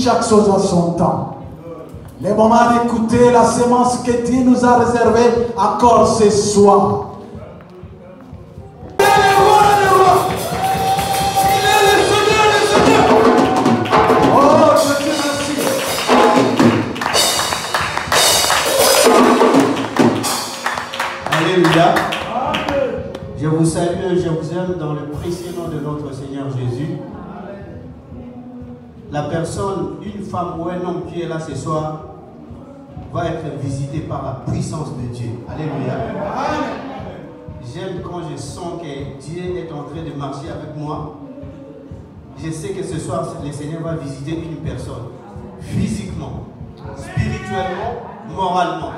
Chaque chose a son temps. Le moment d'écouter la sémence que Dieu nous a réservée encore ce soir. Alléluia. Je vous salue, je vous aime dans le précieux nom de notre Seigneur Jésus. La personne, une femme ou un homme qui est là ce soir, va être visité par la puissance de Dieu. Alléluia. J'aime quand je sens que Dieu est en train de marcher avec moi. Je sais que ce soir, le Seigneur va visiter une personne, physiquement, spirituellement, moralement.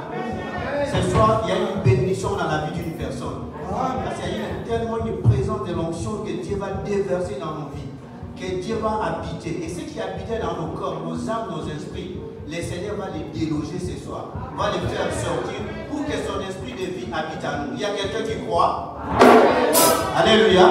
Ce soir, il y a une bénédiction dans la vie d'une personne. Parce qu'il y a tellement une présence de l'onction que Dieu va déverser dans nos vies, que Dieu va habiter. Et ce qui habitait dans nos corps, nos âmes, nos esprits, le Seigneur va les déloger ce soir, va les faire sortir pour que son esprit de vie habite à nous. Il y a quelqu'un qui croit? Alléluia.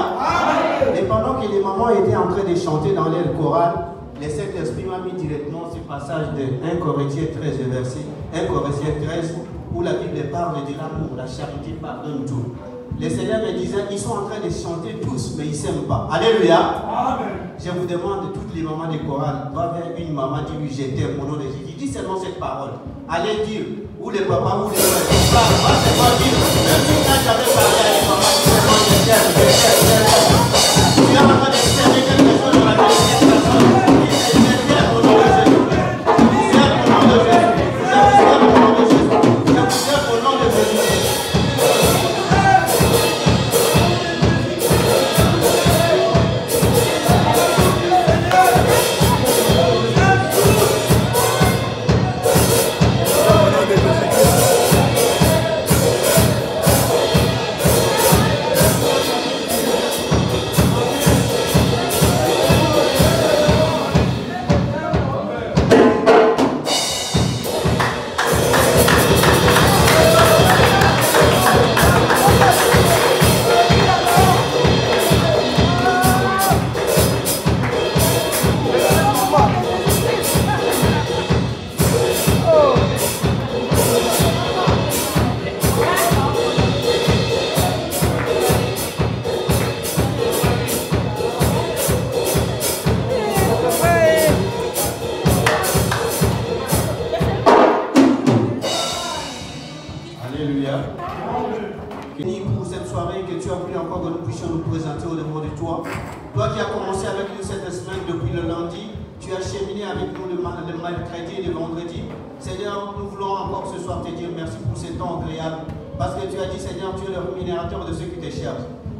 Et pendant que les mamans étaient en train de chanter dans l'air choral, le Saint-Esprit m'a mis directement ce passage de 1 Corinthiens 13, verset 1 Corinthiens 13, où la Bible parle de l'amour, la charité pardonne tout. Le Seigneur me disait, ils sont en train de chanter tous, mais ils ne s'aiment pas. Alléluia. Amen. Je vous demande, toutes les mamans de chorale, va vers une maman, dis-lui, je t'aime au nom de Jésus. Dis seulement cette parole. Allez dire, ou les papas, ou les frères. Va seulement dire, même si tu n'as jamais parlé à une maman, dis seulement, je t'aime, je t'aime, je t'aime. Tu es en train de servir quelque chose dans la vie de cette personne. Dis, je t'aime au nom de Jésus. Je t'aime au nom de Jésus. Je t'aime au nom de Jésus. Je t'aime au nom de Jésus.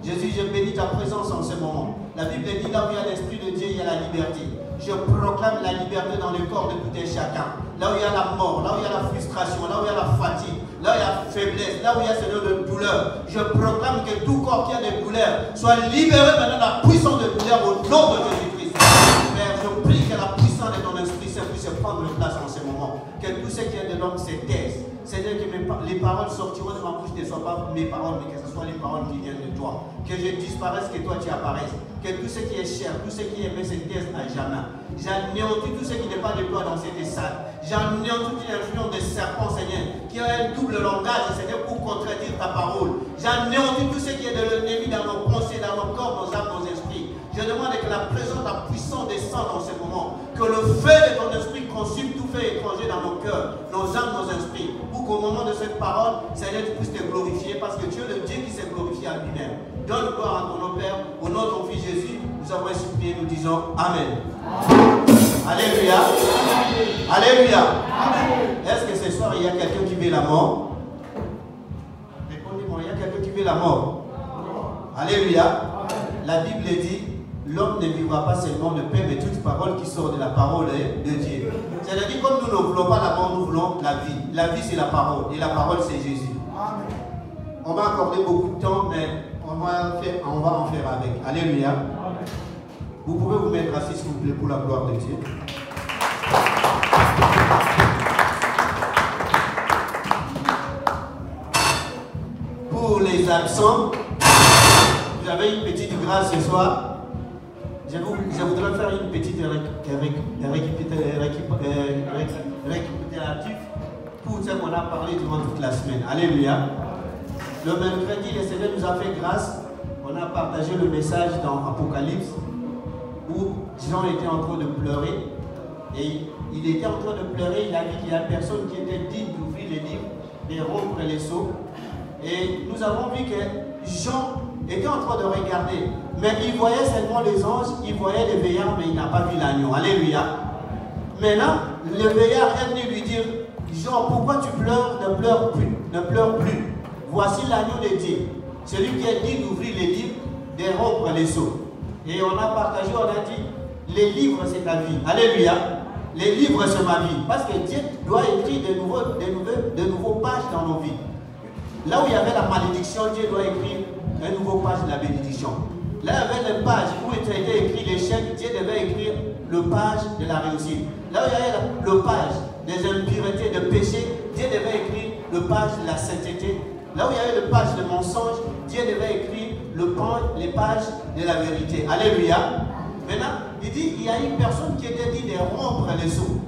Jésus, je bénis ta présence en ce moment. La Bible dit, là où il y a l'Esprit de Dieu, il y a la liberté. Je proclame la liberté dans le corps de tout et chacun. Là où il y a la mort, là où il y a la frustration, là où il y a la fatigue, là où il y a la faiblesse, là où il y a ce lieu de douleur. Je proclame que tout corps qui a des douleurs soit libéré maintenant de la puissance de douleur au nom de Jésus-Christ. Père, je prie que la puissance de ton Esprit Saint puisse prendre place en ce moment. Que tout ce qui est de l'homme se taise. Seigneur, que les paroles sortiront de ma bouche ne soient pas mes paroles, mais que ce soit les paroles qui viennent de toi. Que je disparaisse, que toi tu apparaisses. Que tout ce qui est cher, tout ce qui est aimé se taise à jamais. J'anéantis tout ce qui n'est pas de toi dans cette salle. J'anéantis toute l'influence des serpents, Seigneur, qui a un double langage, Seigneur, pour contredire ta parole. J'anéantis tout ce qui est de l'ennemi dans nos pensées, dans nos corps, nos âmes, nos esprits. Je demande que la présence, la puissance descende en ce moment. Que le feu de ton esprit consume tout fait étranger dans nos cœurs, nos âmes, nos esprits. Pour qu'au moment de cette parole, Seigneur, tu puisses te glorifier parce que tu es le Dieu qui s'est glorifié à lui-même. Donne gloire à ton nom, Père. Au nom de ton Fils Jésus, nous avons supplié, nous disons Amen. Alléluia. Alléluia. Est-ce que ce soir, il y a quelqu'un qui veut la mort? Répondez-moi, il y a quelqu'un qui veut la mort? Alléluia. La Bible dit, l'homme ne vivra pas seulement de paix, mais toute parole qui sort de la parole de Dieu. C'est-à-dire, comme nous ne voulons pas la mort, nous voulons la vie. La vie, c'est la parole. Et la parole, c'est Jésus. On va accorder beaucoup de temps, mais on va en faire avec. Alléluia. Vous pouvez vous mettre assis, s'il vous plaît, pour la gloire de Dieu. Pour les absents, vous avez une petite grâce ce soir. Je voudrais faire une petite récapitulatif pour ce qu'on a parlé durant toute la semaine. Alléluia. Le mercredi, le Seigneur nous a fait grâce. On a partagé le message dans Apocalypse où Jean était en train de pleurer. Et il était en train de pleurer. Il a dit qu'il y a personne qui était digne d'ouvrir les livres, de rompre les sceaux. Et nous avons vu que Jean était en train de regarder. Mais il voyait seulement les anges, il voyait les veillards, mais il n'a pas vu l'agneau. Alléluia. Maintenant, le veillard est venu lui dire, Jean, pourquoi tu pleures? Ne pleure plus. Ne pleure plus. Voici l'agneau de Dieu. Celui qui est dit d'ouvrir les livres, de rompre les sceaux. Et on a partagé, on a dit, les livres c'est ta vie. Alléluia. Les livres c'est ma vie. Parce que Dieu doit écrire de nouveaux pages dans nos vies. Là où il y avait la malédiction, Dieu doit écrire un nouveau page de la bénédiction. Là, il y avait les pages où était écrit l'échec, Dieu devait écrire le page de la réussite. Là où il y avait le page des impuretés, de péché, Dieu devait écrire le page de la sainteté. Là où il y avait le page de mensonge, Dieu devait écrire les pages de la vérité. Alléluia. Maintenant, il dit, il y a une personne qui était dit de rompre les sceaux.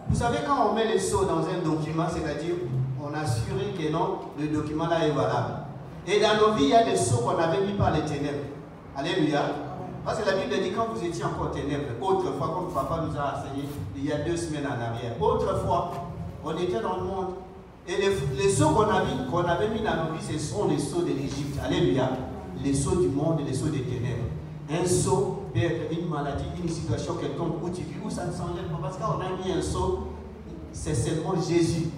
Vous savez, quand on met les sceaux dans un document, c'est-à-dire, on assure que non, le document là est valable. Et dans nos vies, il y a des sceaux qu'on avait mis par les ténèbres. Alléluia. Parce que la Bible dit, quand vous étiez encore ténèbres, autrefois, comme papa nous a enseigné il y a 2 semaines en arrière, autrefois, on était dans le monde. Et les sceaux qu'on avait mis dans nos vies, ce sont les sceaux de l'Égypte. Alléluia. Les sceaux du monde et les sceaux des ténèbres. Un sceau peut être une maladie, une situation quelconque où tu vis, où ça ne s'enlève pas. Parce qu'on a mis un sceau, c'est seulement Jésus,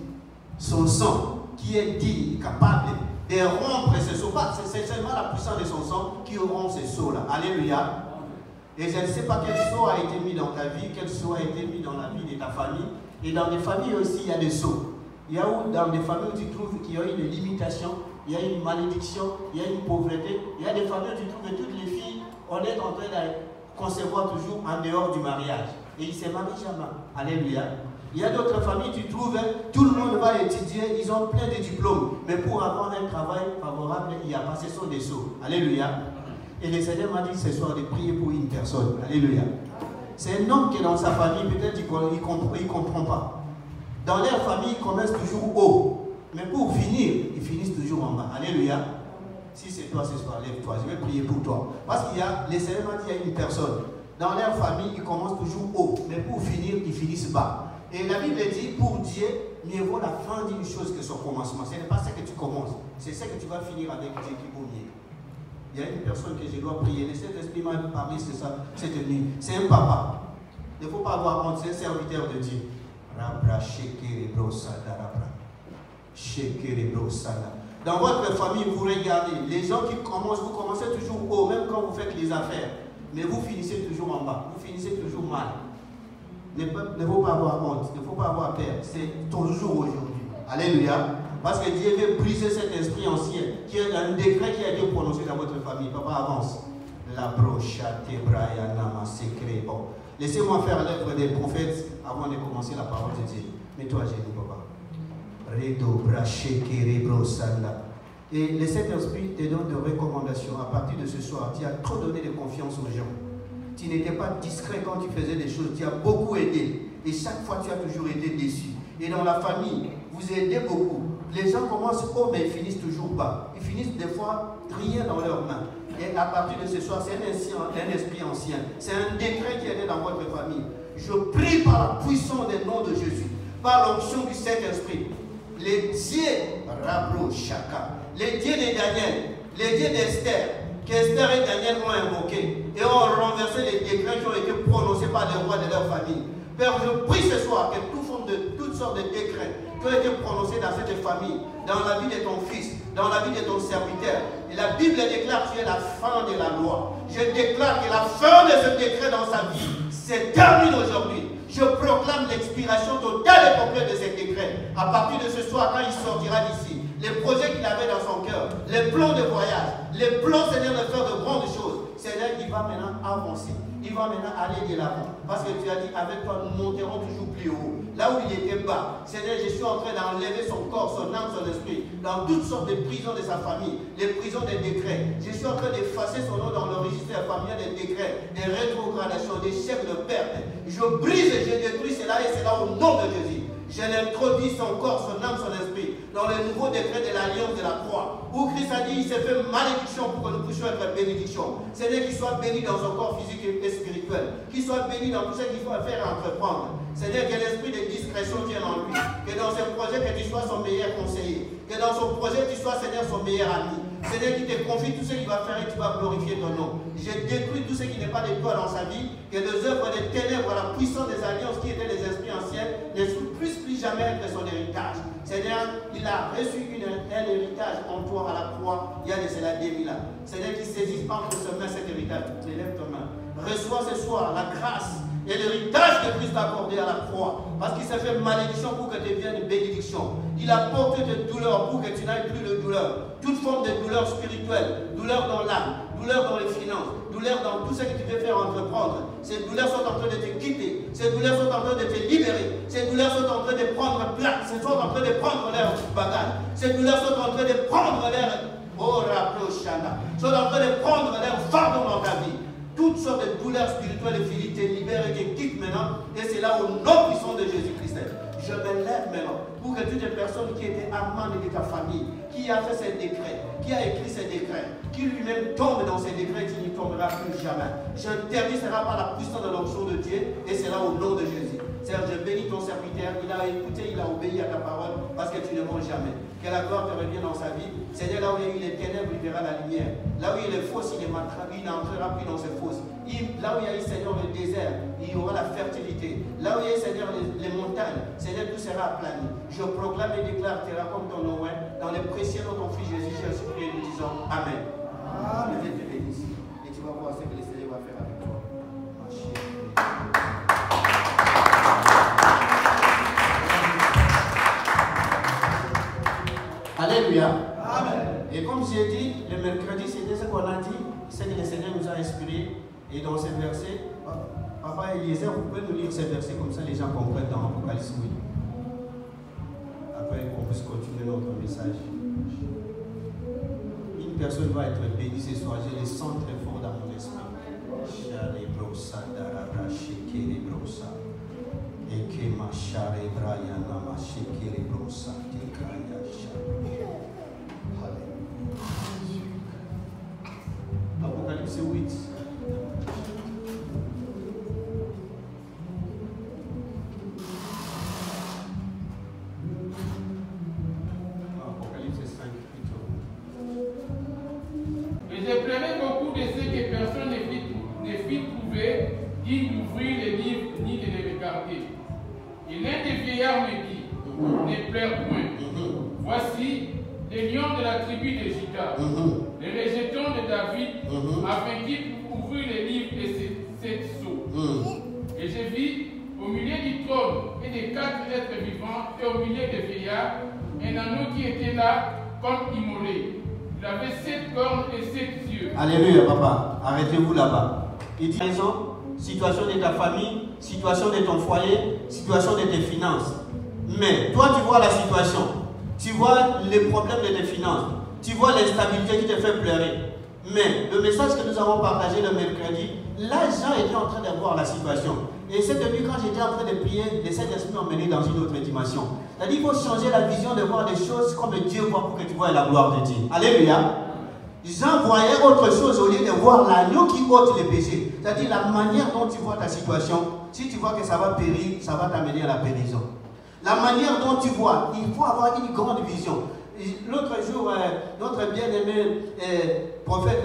son sang, qui est digne, capable de rompre ce sceau. C'est seulement la puissance de son sang qui rompt ce sceau-là. Alléluia. Et je ne sais pas quel sceau a été mis dans ta vie, quel sceau a été mis dans la vie de ta famille. Et dans des familles aussi, il y a des sceaux. Il y a dans des familles où tu trouves qu'il y a une limitation, il y a une malédiction, il y a une pauvreté. Il y a des familles où tu trouves que toutes les filles, on est en train de concevoir toujours en dehors du mariage. Et ils ne se marient jamais. Alléluia. Il y a d'autres familles, tu trouves, tout le monde va étudier, ils ont plein de diplômes. Mais pour avoir un travail favorable, il n'y a pas, ce sont des sceaux. Alléluia. Et le Seigneur m'a dit ce soir de prier pour une personne. Alléluia. C'est un homme qui est dans sa famille, peut-être il ne comprend pas. Dans leur famille, ils commencent toujours haut. Mais pour finir, ils finissent toujours en bas. Alléluia. Si c'est toi ce soir, lève-toi. Je vais prier pour toi. Parce qu'il y a, le Seigneur m'a dit, il y a une personne. Dans leur famille, ils commencent toujours haut. Mais pour finir, ils finissent bas. Et la Bible dit, pour Dieu, mieux vaut la fin d'une chose que son commencement. Ce n'est pas ce que tu commences. C'est ce que tu vas finir avec Dieu qui vaut mieux. Il y a une personne que je dois prier. Le Saint-Esprit m'a parlé de ça cette nuit. C'est un papa. Il ne faut pas avoir honte. C'est un serviteur de Dieu. Dans votre famille, vous regardez, les gens qui commencent, vous commencez toujours haut, même quand vous faites les affaires, mais vous finissez toujours en bas, vous finissez toujours mal. Ne faut pas avoir honte, ne faut pas avoir peur, c'est ton jour aujourd'hui. Alléluia. Parce que Dieu veut briser cet esprit ancien, qui est un décret qui a été prononcé dans votre famille. Papa, avance. La brochate Brianama secret. Bon. Laissez-moi faire l'œuvre des prophètes avant de commencer la parole de Dieu. Mets-toi à genoux, papa. Redo brachekere brosanda. Et le Saint-Esprit te donne des recommandations. À partir de ce soir, tu as trop donné de confiance aux gens. Tu n'étais pas discret quand tu faisais des choses. Tu as beaucoup aidé. Et chaque fois, tu as toujours été déçu. Et dans la famille, vous aidez beaucoup. Les gens commencent haut, mais ils finissent toujours bas. Ils finissent des fois rien dans leurs mains. Et à partir de ce soir, c'est un esprit ancien. C'est un décret qui est né dans votre famille. Je prie par la puissance des noms de Jésus, par l'onction du Saint-Esprit. Les dieux, Rabro Shaka, les dieux de Daniel, les dieux d'Esther, qu'Esther et Daniel ont invoqués et ont renversé les décrets qui ont été prononcés par les rois de leur famille. Père, je prie ce soir que toutes sortes de décrets qui ont été prononcés dans cette famille, dans la vie de ton fils, dans la vie de ton serviteur. Et la Bible déclare que tu es la fin de la loi. Je déclare que la fin de ce décret dans sa vie se termine aujourd'hui. Je proclame l'expiration totale et complète de ce décret. À partir de ce soir, quand il sortira d'ici, les projets qu'il avait dans son cœur, les plans de voyage, les plans, Seigneur, de faire de grandes choses, Seigneur, il va maintenant avancer. Il va maintenant aller de l'avant. Parce que tu as dit, avec toi, nous monterons toujours plus haut. Là où il était bas, Seigneur, je suis en train d'enlever son corps, son âme, son esprit, dans toutes sortes de prisons de sa famille, les prisons des décrets. Je suis en train d'effacer son nom dans le registre familial des décrets, des rétrogradations, des chefs de perte. Je brise et je détruis cela et cela au nom de Jésus. Je l'introduis son corps, son âme, son esprit dans le nouveau décret de l'alliance de la croix, où Christ a dit, il s'est fait malédiction pour que nous puissions être bénédiction. Seigneur, qu'il soit béni dans son corps physique et spirituel, qu'il soit béni dans tout ce qu'il faut faire et entreprendre. Seigneur, que l'esprit de discrétion vienne en lui, que dans ses projets, que tu sois son meilleur conseiller, que dans son projet, tu sois, Seigneur, son meilleur ami. Seigneur, qui te confie tout ce qu'il va faire et tu vas glorifier ton nom. Je détruis tout ce qui n'est pas de toi dans sa vie, que les œuvres des ténèbres, la puissance des alliances qui étaient les esprits anciens, ne puissent plus jamais être son héritage. Seigneur, il a reçu un héritage en toi à la croix, il y a de cela 2000 ans. Seigneur, qu'il saisisse entre ses mains cet héritage. Lève ta main. Reçois ce soir la grâce et l'héritage que Christ t'a accordé à la croix, parce qu'il s'est fait malédiction pour que tu deviennes bénédiction. Il a porté tes douleurs pour que tu n'aies plus de douleur. Toute forme de douleur spirituelle, douleur dans l'âme, douleur dans les finances, douleur dans tout ce que tu veux faire entreprendre. Ces douleurs sont en train de te quitter, ces douleurs sont en train de te libérer, ces douleurs sont en train de prendre place, ces sont en train de prendre leur bagage, ces douleurs sont en train de prendre leur sont en train de prendre leur fardeau dans ta vie. Toutes sortes de douleurs spirituelles et physiques te libèrent et te quittent maintenant. Et c'est là au nom puissant de Jésus-Christ. Je me lève maintenant pour que toutes les personnes qui étaient amants de ta famille, qui a fait ces décrets, qui a écrit ces décrets, qui lui-même tombe dans ces décrets, qui n'y tombera plus jamais. J'interdis cela par la puissance de l'onction de Dieu et c'est là au nom de Jésus. Seigneur, je bénis ton serviteur, il a écouté, il a obéi à ta parole parce que tu ne mens jamais. Que la gloire te revienne dans sa vie. Seigneur, là où il y a eu les ténèbres, il verra la lumière. Là où il y a les fausses, il n'entrera plus dans ces fausses. Là où il y a eu, Seigneur, le désert, il y aura la fertilité. Là où il y a eu, Seigneur, les montagnes, Seigneur, tout sera aplani. Je proclame et déclare, tu comme ton nom, dans les précieux de ton Fils Jésus, Jésus, et nous disons Amen. Amen. Dieu te bénisse. Et tu vas voir ce que le Seigneur va faire avec toi. Alléluia. Amen. Et comme j'ai dit, le mercredi, c'était ce qu'on a dit, c'est que le Seigneur nous a inspiré. Et dans ces versets, Papa Eliezer, vous pouvez nous lire ces versets comme ça, les gens comprennent dans Apocalypse 8. Après qu'on puisse continuer notre message. Une personne va être bénie ce soir, je le sens très fort dans mon esprit. Apocalypse 8. Apocalypse 5 plutôt. Et je pleurais beaucoup de ce que personne ne fit trouver, ni d'ouvrir les livres, ni de les regarder. Et l'un des vieillards me dit, ne pleure point. Voici les lions de la tribu de Juda, les rejetons de David, afin qu'ils ouvrent les livres de ces 7 sceaux. Et je vis au milieu du trône et des 4 êtres vivants, et au milieu des vieillards, un anneau qui était là comme immolé. Il avait 7 cornes et 7 yeux. Alléluia, papa. Arrêtez-vous là-bas. Il dit raison, situation de ta famille, situation de ton foyer, situation de tes finances. Mais toi, tu vois la situation. Tu vois les problèmes de tes finances. Tu vois l'instabilité qui te fait pleurer. Mais le message que nous avons partagé le mercredi, là, Jean était en train de voir la situation. Et cette nuit, quand j'étais en train de prier, les Saint-Esprit m'ont mené dans une autre dimension. C'est-à-dire qu'il faut changer la vision de voir des choses comme Dieu voit pour que tu vois la gloire de Dieu. Alléluia. Jean voyait autre chose au lieu de voir l'agneau qui ôte les péchés. C'est-à-dire la manière dont tu vois ta situation, si tu vois que ça va périr, ça va t'amener à la périson. La manière dont tu vois, il faut avoir une grande vision. L'autre jour, notre bien-aimé prophète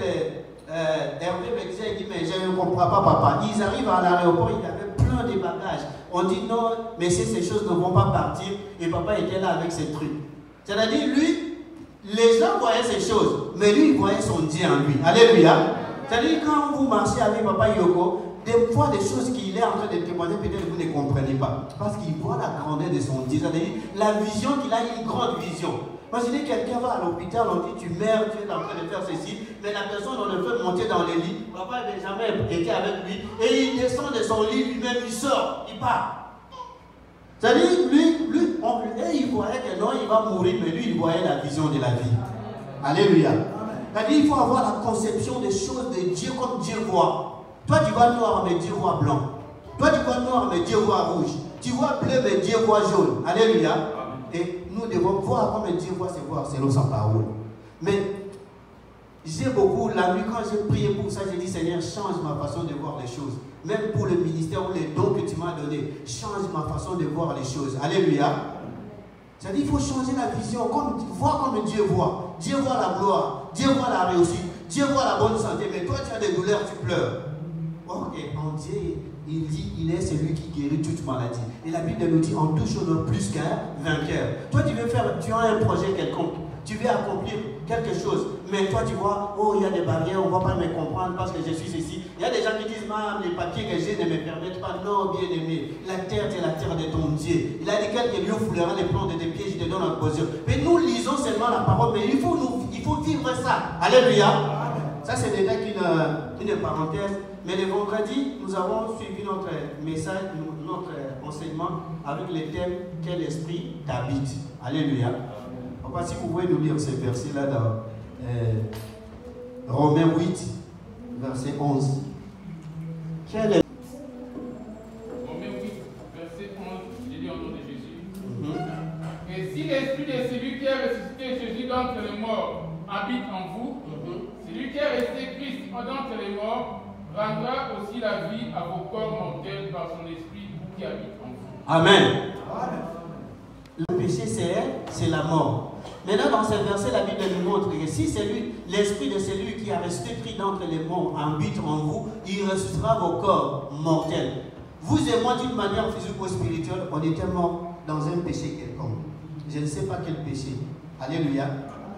Hervé me disait, il dit, mais je ne comprends pas, papa. Ils arrivent à l'aéroport, il avait plein de bagages. On dit non, mais ces choses ne vont pas partir. Et papa était là avec ses trucs. C'est-à-dire, lui, les gens voyaient ces choses, mais lui, il voyait son Dieu en lui. Alléluia. C'est-à-dire, quand vous marchez avec papa Yoko, des fois, des choses qu'il est en train de témoigner, peut-être vous ne comprenez pas. Parce qu'il voit la grandeur de son Dieu. C'est-à-dire, la vision qu'il a, une grande vision. Imaginez quelqu'un va à l'hôpital, on dit tu meurs, tu es en train de faire ceci, mais la personne on le fait monter dans les lits, papa n'a jamais été avec lui, et il descend de son lit lui-même, il sort, il part. C'est-à-dire, il voyait que non, il va mourir, mais lui, il voyait la vision de la vie. Alléluia. C'est-à-dire, il faut avoir la conception des choses de Dieu comme Dieu voit. Toi, tu vois noir, mais Dieu voit blanc. Toi, tu vois noir, mais Dieu voit rouge. Tu vois bleu, mais Dieu voit jaune. Alléluia. Et nous devons voir comme Dieu voit, c'est voir selon sa parole. Mais j'ai beaucoup, la nuit, quand j'ai prié pour ça, j'ai dit, Seigneur, change ma façon de voir les choses. Même pour le ministère ou les dons que tu m'as donnés, change ma façon de voir les choses. Alléluia. C'est-à-dire, il faut changer la vision, voir comme Dieu voit. Dieu voit la gloire, Dieu voit la réussite, Dieu voit la bonne santé, mais toi, tu as des douleurs, tu pleures. Or, en Dieu, il dit, il est celui qui guérit toute maladie. Et la Bible nous dit, on touche au nom plus qu'un vainqueur. Toi, tu as un projet quelconque, tu veux accomplir quelque chose, mais toi, tu vois, oh, il y a des barrières, on ne va pas me comprendre parce que je suis ceci. Il y a des gens qui disent, les papiers que j'ai ne me permettent pas. Non, bien aimé, la terre, c'est la terre de ton Dieu. Il a dit, quelques lieux foulera les plans de tes pieds, je te donne en position. Mais nous lisons seulement la parole, mais il faut vivre ça. Alléluia. Ça, c'est déjà une parenthèse. Mais le vendredi, nous avons suivi notre message, notre enseignement avec le thème « Quel esprit t'habite ?» Alléluia. Enfin, si vous pouvez nous lire ce verset-là dans Romains 8, verset 11. Quel est... Romains 8, verset 11, je lis au nom de Jésus. Et si l'esprit de celui qui a ressuscité Jésus d'entre les morts habite en vous, celui qui a resté Christ d'entre les morts rendra aussi la vie à vos corps mortels par son esprit qui habite en vous. Amen. Le péché, c'est la mort. Maintenant, dans ce verset, la Bible nous montre que si l'esprit de celui qui a resté pris d'entre les morts habite en vous, il ressuscitera vos corps mortels. Vous et moi, d'une manière physique ou spirituelle, on était morts dans un péché quelconque. Je ne sais pas quel péché. Alléluia.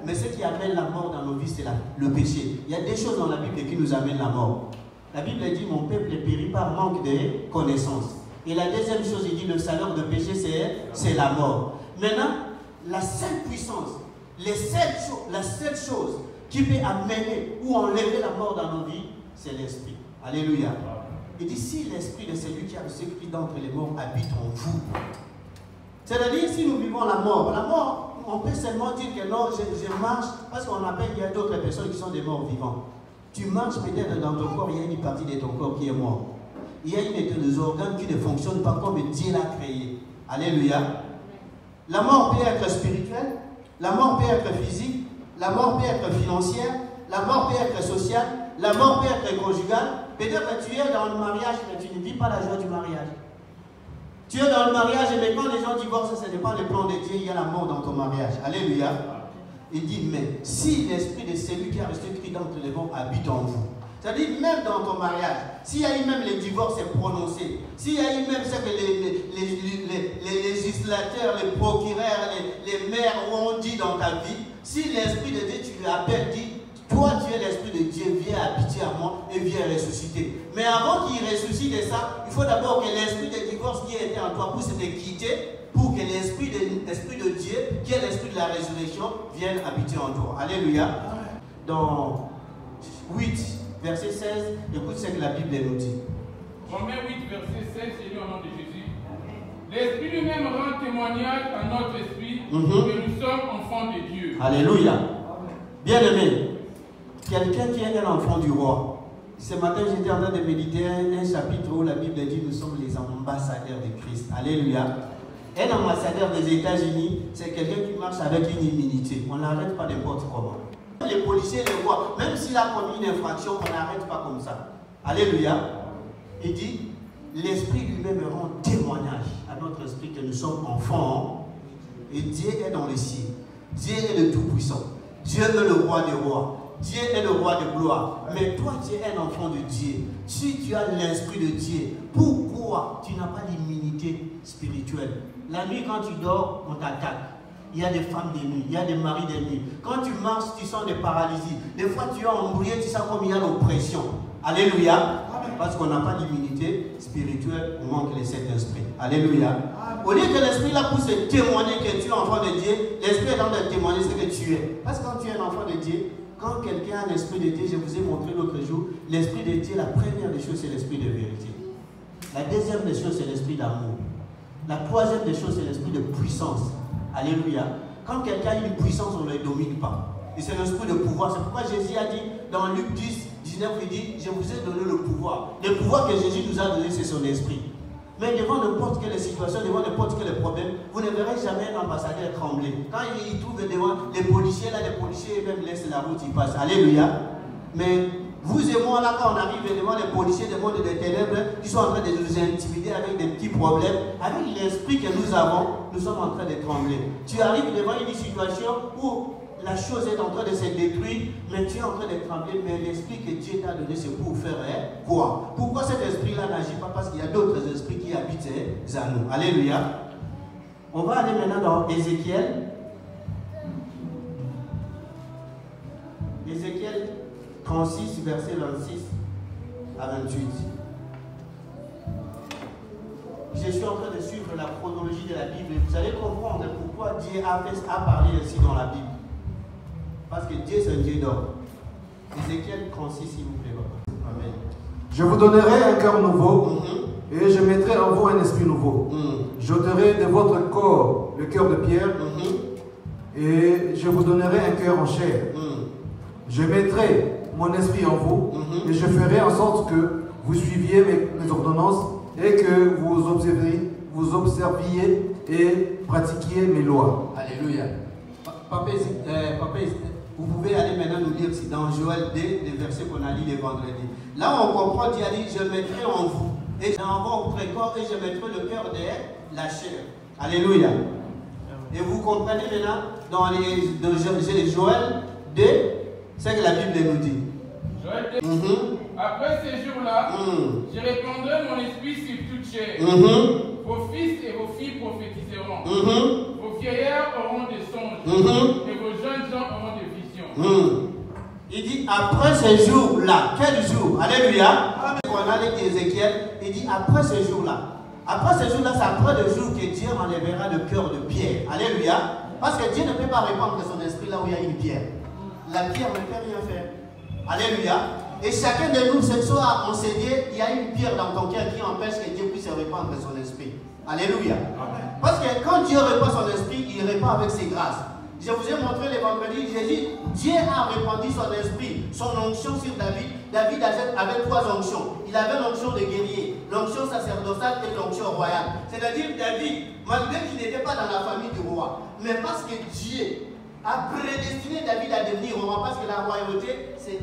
Mais ce qui amène la mort dans nos vies, c'est le péché. Il y a des choses dans la Bible qui nous amènent la mort. La Bible dit, mon peuple périt par manque de connaissances. Et la deuxième chose, il dit, le salaire de péché, c'est la mort. Maintenant, la seule puissance, la seule chose qui peut amener ou enlever la mort dans nos vies, c'est l'esprit. Alléluia. Il dit, si l'esprit de celui qui a reçu Christ d'entre les morts habite en vous. C'est-à-dire, si nous vivons la mort, on peut seulement dire que non, je marche, parce qu'on appelle, il y a d'autres personnes qui sont des morts vivants. Tu marches peut-être dans ton corps, il y a une partie de ton corps qui est morte. Il y a des organes qui ne fonctionnent pas comme Dieu l'a créé. Alléluia. La mort peut être spirituelle, la mort peut être physique, la mort peut être financière, la mort peut être sociale, la mort peut être conjugale. Peut-être que tu es dans le mariage, mais tu ne vis pas la joie du mariage. Tu es dans le mariage, mais quand les gens divorcent, ce n'est pas le plan de Dieu, il y a la mort dans ton mariage. Alléluia. Il dit, mais si l'esprit de celui qui a resté Christ d'entre les morts habite en vous, c'est-à-dire même dans ton mariage, s'il y a eu même les divorces prononcés, s'il y a eu même ce que les législateurs, les procureurs, les maires ont dit dans ta vie, si l'esprit de Dieu, tu lui appelles, dit, toi tu es l'esprit de Dieu, viens habiter à moi et viens ressusciter. Mais avant qu'il ressuscite de ça, il faut d'abord que l'esprit de divorce qui était en toi puisse te quitter, pour que l'esprit de Dieu, qui est l'esprit de la résurrection, vienne habiter en toi. Alléluia. Dans 8, verset 16, écoute ce que la Bible nous dit. Romains 8, verset 16, c'est lu au nom de Jésus. L'Esprit lui-même rend témoignage à notre esprit que nous sommes enfants de Dieu. Alléluia. Bien-aimé, quelqu'un qui est un enfant du roi. Ce matin, j'étais en train de méditer un chapitre où la Bible dit nous sommes les ambassadeurs de Christ. Alléluia. Un ambassadeur des États-Unis, c'est quelqu'un qui marche avec une immunité. On n'arrête pas n'importe comment. Les policiers le voient, même s'il a commis une infraction, on n'arrête pas comme ça. Alléluia. Il dit, l'Esprit lui-même rend témoignage à notre esprit que nous sommes enfants. Et Dieu est dans les cieux. Dieu est le Tout-Puissant. Dieu est le roi des rois. Dieu est le roi de gloire. Mais toi, tu es un enfant de Dieu. Si tu as l'Esprit de Dieu, pourquoi tu n'as pas l'immunité spirituelle? La nuit, quand tu dors, on t'attaque. Il y a des femmes de nuit, il y a des maris de nuit. Quand tu marches, tu sens des paralysies. Des fois, tu es embrouillé, tu sens comme il y a l'oppression. Alléluia. Parce qu'on n'a pas d'immunité spirituelle, on manque le Saint-Esprit. Alléluia. Au lieu que l'Esprit là pour se témoigner que tu es enfant de Dieu, l'Esprit est en train de témoigner ce que tu es. Parce que quand tu es un enfant de Dieu, quand quelqu'un a l'Esprit de Dieu, je vous ai montré l'autre jour, l'Esprit de Dieu, la première des choses, c'est l'Esprit de vérité. La deuxième des choses, c'est l'Esprit d'amour. La troisième des choses, c'est l'Esprit de puissance. Alléluia. Quand quelqu'un a une puissance, on ne le domine pas. Et c'est l'esprit de pouvoir. C'est pourquoi Jésus a dit dans Luc 10, 19, il dit, je vous ai donné le pouvoir. Le pouvoir que Jésus nous a donné, c'est son esprit. Mais devant n'importe quelle situation, devant n'importe quel problème, vous ne verrez jamais un ambassadeur trembler. Quand il trouve devant les policiers, là, les policiers même laissent la route, ils passent. Alléluia. Mais vous et moi, là, quand on arrive devant les policiers du monde des ténèbres, qui sont en train de nous intimider avec des petits problèmes, avec l'esprit que nous avons, nous sommes en train de trembler. Tu arrives devant une situation où la chose est en train de se détruire, mais tu es en train de trembler, mais l'esprit que Dieu t'a donné, c'est pour faire quoi? Pourquoi cet esprit-là n'agit pas? Parce qu'il y a d'autres esprits qui habitent en nous. Alléluia. On va aller maintenant dans Ézéchiel. Ézéchiel 36, verset 26 à 28. Je suis en train de suivre la chronologie de la Bible et vous allez comprendre pourquoi Dieu a parlé ainsi dans la Bible. Parce que Dieu, c'est un Dieu d'ordre. Ézéchiel 36, s'il vous plaît. Amen. Je vous donnerai un cœur nouveau et je mettrai en vous un esprit nouveau. J'ôterai de votre corps le cœur de pierre et je vous donnerai un cœur en chair. Je mettrai mon esprit en vous et je ferai en sorte que vous suiviez mes ordonnances et que vous observiez et pratiquiez mes lois. Alléluia. Papa, vous pouvez aller maintenant nous lire dans Joël 2, les versets qu'on a lu les vendredis. Là, on comprend, Dieu a dit, je mettrai en vous, et en votre corps, et je mettrai le cœur de la chair. Alléluia. Et vous comprenez maintenant, dans Joël 2, c'est que la Bible nous dit. Joël 2. Après ces jours-là, je répandrai mon esprit sur toute chair. Vos fils et vos filles prophétiseront. Vos vieillards auront des songes. Et vos jeunes gens auront des visions. Il dit après ces jours-là. Quel jour? Alléluia. On a lu Ézéchiel. Il dit après ces jours-là. Après ces jours-là, c'est après le jour que Dieu enlèvera le cœur de pierre. Alléluia. Parce que Dieu ne peut pas répandre son esprit là où il y a une pierre. La pierre ne peut rien faire. Alléluia. Et chacun de nous, ce soir, enseigné, il y a une pierre dans ton cœur qui empêche que Dieu puisse répandre son esprit. Alléluia. Amen. Parce que quand Dieu répand son esprit, il répand avec ses grâces. Je vous ai montré les vendredis, j'ai dit, Dieu a répandu son esprit, son onction sur David. David avait 3 onctions. Il avait l'onction de guerrier, l'onction sacerdotale et l'onction royale. C'est-à-dire David, malgré qu'il n'était pas dans la famille du roi, mais parce que Dieu a prédestiné David à devenir roi, parce que la royauté s'est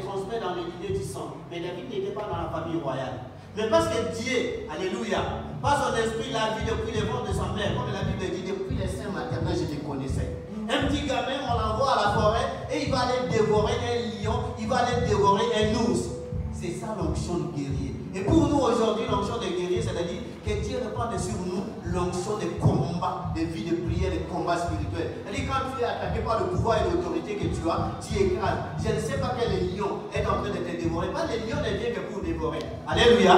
transmise dans le lignée du sang. Mais David n'était pas dans la famille royale. Mais parce que Dieu, alléluia, par son esprit l'a vu depuis le ventre de sa mère, comme la Bible dit, depuis les seins maternels, je te connaissais. Un petit gamin, on l'envoie à la forêt et il va aller dévorer un lion, il va aller dévorer un ours. C'est ça l'onction du guerrier. Et pour nous aujourd'hui, l'onction des guerriers, c'est-à-dire que Dieu répand sur nous l'onction des combats, des vies de prière, des combats spirituels. C'est-à-dire quand tu es attaqué par le pouvoir et l'autorité que tu as, tu écrases. Je ne sais pas quel lion est en train de te dévorer. Pas le lion ne vient que pour dévorer. Alléluia.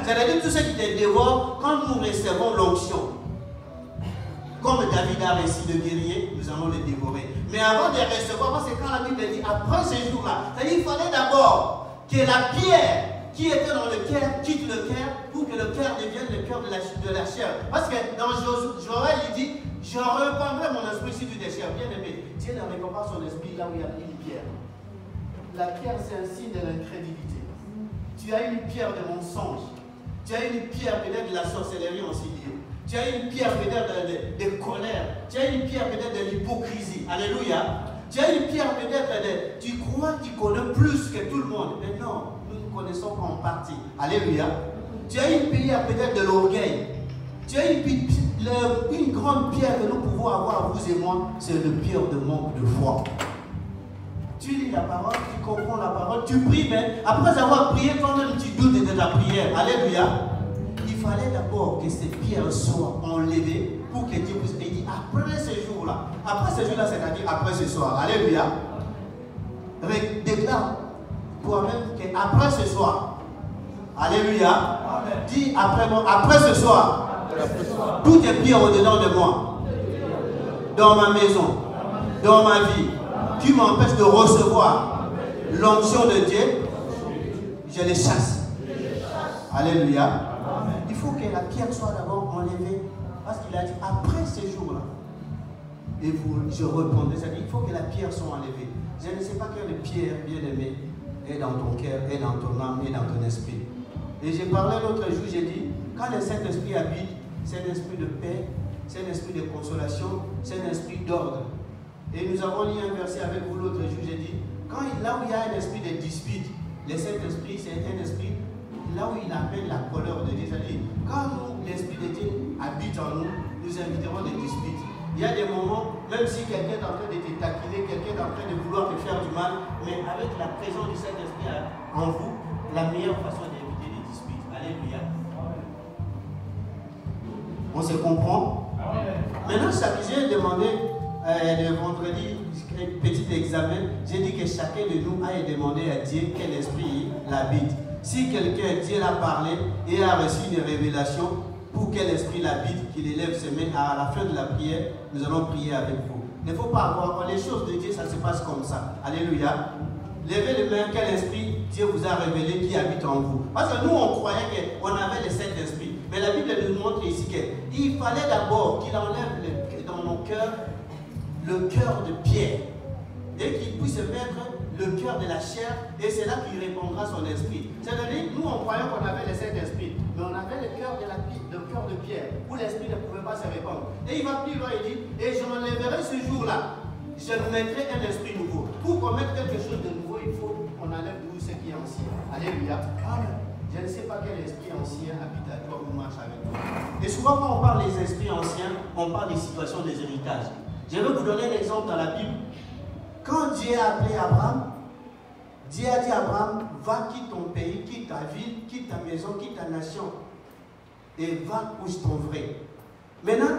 C'est-à-dire tout ce qui te dévore, quand nous recevons l'onction, comme David a reçu le guerrier, nous allons le dévorer. Mais avant de recevoir, parce que quand la Bible dit après ces jours-là, c'est-à-dire qu'il fallait d'abord que la pierre qui était dans le cœur quitte le cœur pour que le cœur devienne le cœur de la chair. Parce que dans Joël, il dit, je répandrai mon esprit sur du chair. Bien aimé, Dieu ne répand pas son esprit là où il y a une pierre. La pierre, c'est un signe de l'incrédulité. Tu as une pierre de mensonge. Tu as une pierre peut-être de la sorcellerie en Syrie. Tu as une pierre peut-être de colère. Tu as une pierre peut-être de l'hypocrisie. Alléluia. Tu as une pierre peut-être de... Tu crois que tu connais plus que tout le monde. Mais non, nous ne connaissons qu'en partie. Alléluia. Tu as une pierre peut-être de l'orgueil. Tu as une grande pierre que nous pouvons avoir, vous et moi, c'est une pierre de manque de foi. Tu lis la parole, tu comprends la parole, tu pries, mais après avoir prié, toi-même tu doutes de ta prière. Alléluia. Il fallait d'abord que ces pierres soient enlevées pour que Dieu puisse dire après ce jour-là. Après ce jour-là, c'est-à-dire après ce soir. Alléluia. Déclare toi-même qu'après ce soir, alléluia, amen. Dis après moi, après ce soir, tout est pierre au-dedans de moi, dans ma maison, dans ma vie, qui m'empêche de recevoir l'onction de Dieu, je les chasse. Alléluia. Il faut que la pierre soit d'abord enlevée, parce qu'il a dit après ces jours-là. Et je répondais, c'est-à-dire il faut que la pierre soit enlevée. Je ne sais pas quelle pierre, bien-aimée, est dans ton cœur, est dans ton âme, est dans ton esprit. Et j'ai parlé l'autre jour, j'ai dit, quand le Saint-Esprit habite, c'est un esprit de paix, c'est un esprit de consolation, c'est un esprit d'ordre. Et nous avons lu un verset avec vous l'autre jour, j'ai dit, là où il y a un esprit de dispute, le Saint-Esprit, c'est un esprit, là où il appelle la colère de Dieu. C'est-à-dire, quand l'Esprit de Dieu habite en nous, nous inviterons des disputes. Il y a des moments, même si quelqu'un est en train de te taquiner, quelqu'un est en train de vouloir te faire du mal, mais avec la présence du Saint-Esprit en vous, la meilleure façon d'éviter les disputes. Alléluia. On se comprend? Maintenant, j'ai demandé le vendredi, un petit examen, j'ai dit que chacun de nous aille demander à Dieu quel esprit l'habite. Si quelqu'un, Dieu l'a parlé et a reçu une révélation, pour quel esprit l'habite, qu'il élève ses mains à la fin de la prière, nous allons prier avec vous. Il ne faut pas avoir, les choses de Dieu, ça se passe comme ça. Alléluia. Levez les mains, quel esprit Dieu vous a révélé qui habite en vous. Parce que nous, on croyait qu'on avait le Saint-Esprit. Mais la Bible nous montre ici qu'il fallait d'abord qu'il enlève dans nos cœurs le cœur de pierre et qu'il puisse mettre le cœur de la chair, et c'est là qu'il répondra son esprit. C'est-à-dire, nous on croyait qu'on avait le Saint-Esprit, mais on avait le cœur de pierre, où l'esprit ne pouvait pas se répandre. Et il va plus loin, il dit, et je m'enlèverai ce jour-là, je mettrai un esprit nouveau. Pour qu'on mette quelque chose de nouveau, il faut qu'on enlève tout ce qui est ancien. Alléluia. Amen. Je ne sais pas quel esprit ancien habite à toi ou marche avec toi. Et souvent quand on parle des esprits anciens, on parle des situations des héritages. Je vais vous donner un exemple dans la Bible. Quand Dieu a appelé Abraham, Dieu a dit à Abraham, va, quitte ton pays, quitte ta ville, quitte ta maison, quitte ta nation, et va où je t'enverrai. Maintenant,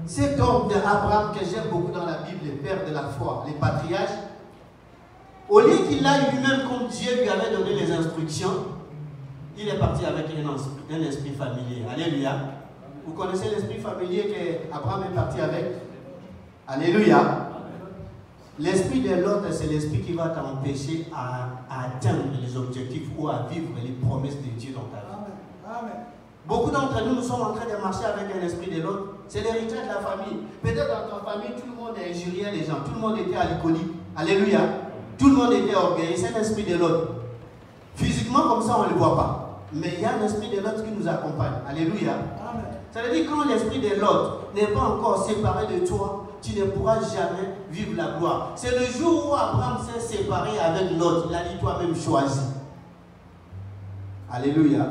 cet homme d'Abraham que j'aime beaucoup dans la Bible, le père de la foi, les patriarches, au lieu qu'il aille lui-même comme Dieu lui avait donné les instructions, il est parti avec un esprit familier. Alléluia. Vous connaissez l'esprit familier qu'Abraham est parti avec? Alléluia. L'esprit de l'autre, c'est l'esprit qui va t'empêcher à atteindre les objectifs ou à vivre les promesses de Dieu dans ta vie. Amen. Beaucoup d'entre nous, nous sommes en train de marcher avec un esprit de l'autre. C'est l'héritage de la famille. Peut-être dans ta famille, tout le monde injuriait les gens. Tout le monde était alcoolique. Alléluia. Tout le monde était orgueilleux. C'est l'esprit de l'autre. Physiquement, comme ça, on ne le voit pas. Mais il y a un esprit de l'autre qui nous accompagne. Alléluia. Amen. Ça veut dire que quand l'esprit de l'autre n'est pas encore séparé de toi, tu ne pourras jamais vivre la gloire. C'est le jour où Abraham s'est séparé avec l'autre. Il a dit toi-même choisi. Alléluia.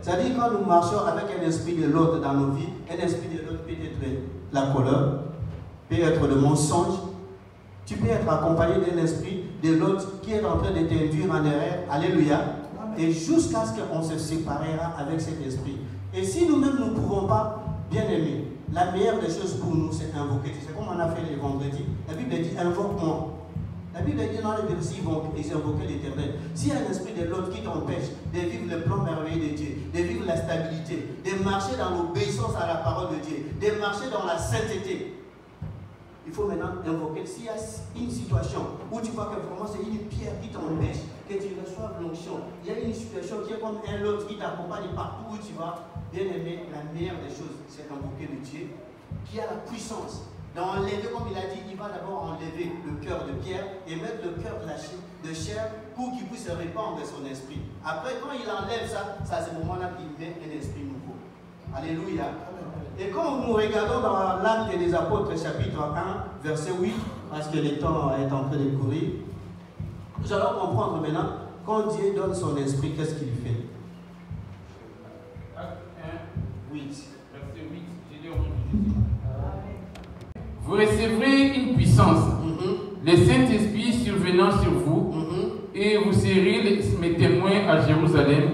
C'est-à-dire quand nous marchons avec un esprit de l'autre dans nos vies, un esprit de l'autre peut être la colère, peut être le mensonge. Tu peux être accompagné d'un esprit de l'autre qui est en train de t'induire en erreur. Alléluia. Et jusqu'à ce qu'on se séparera avec cet esprit. Et si nous-mêmes nous ne pouvons pas, bien aimer, la meilleure des choses pour nous, c'est invoquer. C'est comme on a fait les vendredis. La Bible dit invoque-moi. La Bible dit dans le verset, ils invoquaient l'Éternel. S'il y a un esprit de l'autre qui t'empêche de vivre le plan merveilleux de Dieu, de vivre la stabilité, de marcher dans l'obéissance à la parole de Dieu, de marcher dans la sainteté, il faut maintenant invoquer. S'il y a une situation où tu vois que vraiment c'est une pierre qui t'empêche, que tu reçoives l'onction, il y a une situation qui est comme un autre qui t'accompagne partout où tu vas, bien aimé, la meilleure des choses, c'est d'invoquer le Dieu qui a la puissance d'enlever, comme il a dit, il va d'abord enlever le cœur de pierre et mettre le cœur de chair pour qu'il puisse répandre son esprit. Après, quand il enlève ça, c'est à ce moment-là qu'il met un esprit nouveau. Alléluia. Et quand nous regardons dans l'Acte des Apôtres, chapitre 1, verset 8, parce que le temps est en train de courir, nous allons comprendre maintenant, quand Dieu donne son esprit, qu'est-ce qu'il fait? Acte 1, 8. Verset 8, j'ai lu au nom de Jésus. Vous recevrez une puissance, le Saint-Esprit survenant sur vous, et vous serez mes témoins à Jérusalem,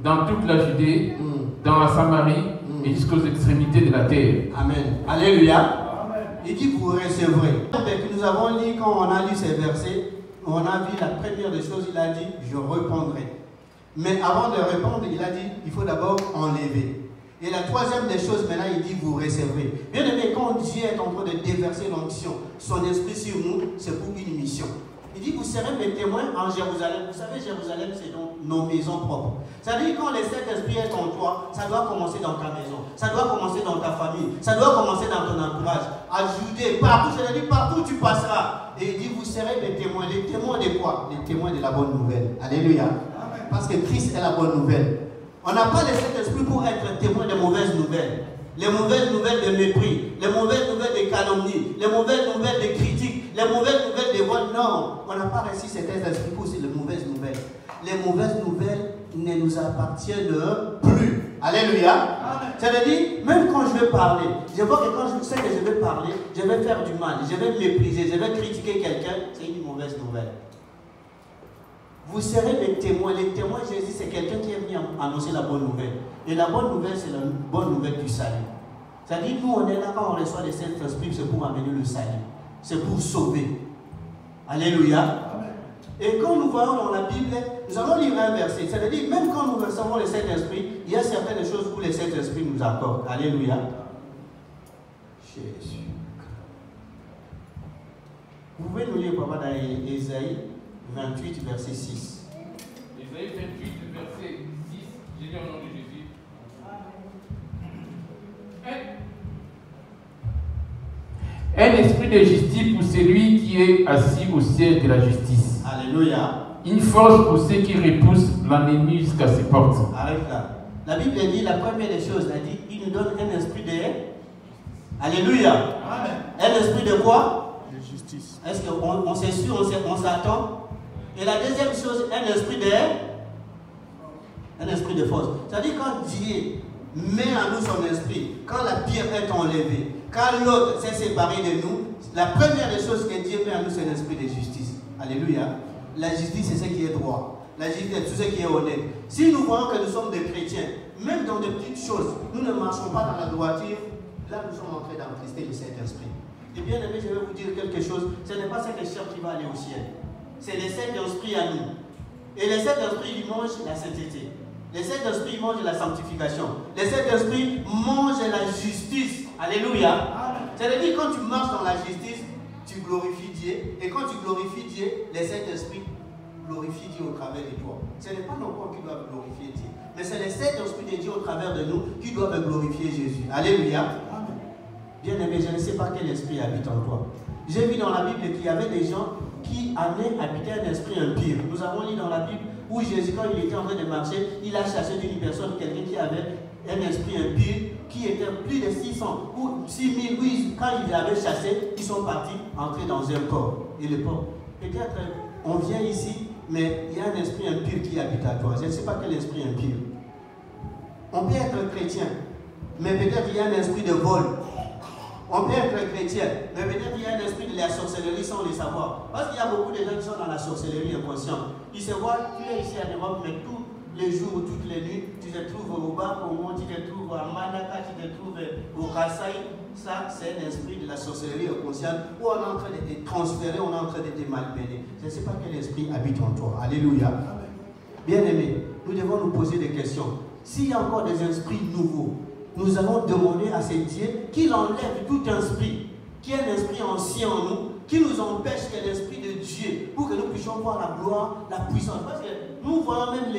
dans toute la Judée, dans la Samarie, et jusqu'aux extrémités de la terre. Amen. Alléluia. Amen. Il dit vous recevrez. Nous avons lu, quand on a lu ces versets, on a vu la première des choses, il a dit je répondrai. Mais avant de répondre, il a dit il faut d'abord enlever. Et la troisième des choses, maintenant, il dit vous recevrez. Bien aimé, quand Dieu est en train de déverser l'onction, son esprit sur nous, c'est pour une mission. Il dit vous serez mes témoins en Jérusalem. Vous savez, Jérusalem, c'est donc nos maisons propres. C'est-à-dire quand le Saint-Esprit est en toi, ça doit commencer dans ta maison, ça doit commencer dans ta famille, ça doit commencer dans ton entourage, à Judée, partout, c'est-à-dire partout où tu passeras. Et il dit vous serez mes témoins. Les témoins de quoi? Les témoins de la bonne nouvelle. Alléluia. Amen. Parce que Christ est la bonne nouvelle. On n'a pas le Saint-Esprit pour être témoin de mauvaises nouvelles. Les mauvaises nouvelles de mépris, les mauvaises nouvelles de calomnie, les mauvaises nouvelles de critiques, les mauvaises nouvelles de voix. Non, on n'a pas reçu cet esprit pour ces mauvaises nouvelles. Les mauvaises nouvelles ne nous appartiennent plus. Alléluia. C'est-à-dire, même quand je vais parler, je vois que quand je sais que je vais parler, je vais faire du mal, je vais mépriser, je vais critiquer quelqu'un, c'est une mauvaise nouvelle. Vous serez les témoins. Les témoins, Jésus, c'est quelqu'un qui est venu annoncer la bonne nouvelle. Et la bonne nouvelle, c'est la bonne nouvelle du salut. C'est-à-dire, nous, on est là quand on reçoit le Saint-Esprit, c'est pour amener le salut. C'est pour sauver. Alléluia. Amen. Et quand nous voyons dans la Bible, nous allons lire un verset. C'est-à-dire, même quand nous recevons le Saint-Esprit, il y a certaines choses où le Saint-Esprit nous accorde. Alléluia. Jésus. Vous pouvez nous lire, papa, dans Ésaïe 28, verset 6. Ésaïe 28, verset 6. J'ai dit au nom de Jésus. Un esprit de justice pour celui qui est assis au siège de la justice. Alléluia. Une force pour ceux qui repoussent l'ennemi jusqu'à ses portes. Arrête là. La Bible dit, la première des choses, elle dit, il nous donne un esprit de... Alléluia. Amen. Un esprit de quoi? De justice. Est-ce qu'on s'est sûr, on s'attend? Et la deuxième chose, un esprit de... Un esprit de force. C'est-à-dire quand Dieu met en nous son esprit, quand la pierre est enlevée, quand l'autre s'est séparé de nous, la première des choses que Dieu met en nous, c'est l'esprit de justice. Alléluia. La justice, c'est ce qui est droit. La justice, c'est tout ce qui est honnête. Si nous voyons que nous sommes des chrétiens, même dans des petites choses, nous ne marchons pas dans la droiture, là nous sommes en train d'entrister le Saint-Esprit. Et bien aimé, je vais vous dire quelque chose. Ce n'est pas Saint-Esprit qui va aller au ciel. C'est le Saint-Esprit à nous. Et le Saint-Esprit, il mange la sainteté. Le Saint-Esprit mange la sanctification. Le Saint-Esprit mange la justice. Alléluia. C'est-à-dire quand tu marches dans la justice, tu glorifies Dieu. Et quand tu glorifies Dieu, le Saint-Esprit glorifie Dieu au travers de toi. Ce n'est pas nos corps qui doivent glorifier Dieu, mais c'est le Saint-Esprit de Dieu au travers de nous qui doivent glorifier Jésus. Alléluia. Bien aimé, je ne sais pas quel esprit habite en toi. J'ai vu dans la Bible qu'il y avait des gens qui avaient habité un esprit impur. Nous avons lu dans la Bible où Jésus, quand il était en train de marcher, il a chassé d'une personne quelqu'un qui avait un esprit impur, qui était plus de 600 ou 6000. Oui, quand il avait chassé, ils sont partis entrer dans un corps. Et le corps, peut-être on vient ici, mais il y a un esprit impur qui habite à toi. Je ne sais pas quel esprit impur. On peut être chrétien, mais peut-être il y a un esprit de vol. On peut être chrétien, mais peut-être il y a un esprit de la sorcellerie sans le savoir. Parce qu'il y a beaucoup de gens qui sont dans la sorcellerie inconsciente. Ils se voient, tu es ici à Europe, mais tous les jours, toutes les nuits, tu te trouves au Bas-Congo, tu te trouves à Manaka, tu te trouves au Kassai. Ça, c'est un esprit de la sorcellerie inconsciente où on est en train de te transférer, on est en train de te malmener. Je ne sais pas quel esprit habite en toi. Alléluia. Bien aimé, nous devons nous poser des questions. S'il y a encore des esprits nouveaux, nous allons demander à ce Dieu qu'il enlève tout esprit, qui est un esprit ancien en nous, qui nous empêche que l'esprit de Dieu, pour que nous puissions voir la gloire, la puissance. Parce que nous voyons même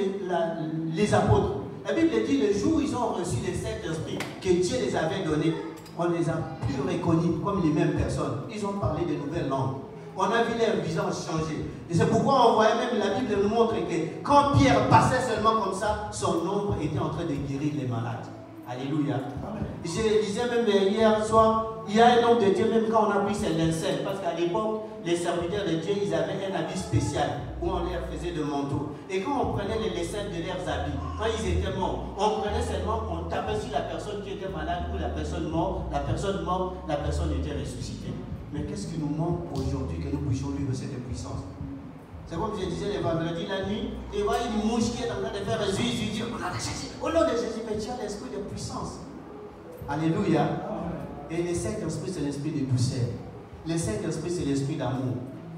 les apôtres. La Bible dit le jour où ils ont reçu les 7 esprits que Dieu les avait donnés, on les a plus reconnus comme les mêmes personnes. Ils ont parlé de nouvelles langues. On a vu leur visage changer. Et c'est pourquoi on voyait même la Bible nous montre que quand Pierre passait seulement comme ça, son ombre était en train de guérir les malades. Alléluia. Je disais même hier soir, il y a un homme de Dieu, même quand on a pris ses lincettes, parce qu'à l'époque, les serviteurs de Dieu, ils avaient un habit spécial où on leur faisait de manteaux. Et quand on prenait les lincettes de leurs habits, quand ils étaient morts, on prenait seulement, on tapait sur la personne qui était malade ou la personne morte, la personne était ressuscitée. Mais qu'est-ce qui nous manque aujourd'hui que nous puissions vivre cette puissance? C'est comme je disais le vendredi, la nuit, et voyez une mouche qui est en train de faire Jésus, au nom de Jésus, au nom de Jésus, mais tu as l'esprit de puissance. Alléluia. Et le Saint-Esprit, c'est l'esprit de douceur. Le Saint-Esprit, c'est l'esprit d'amour.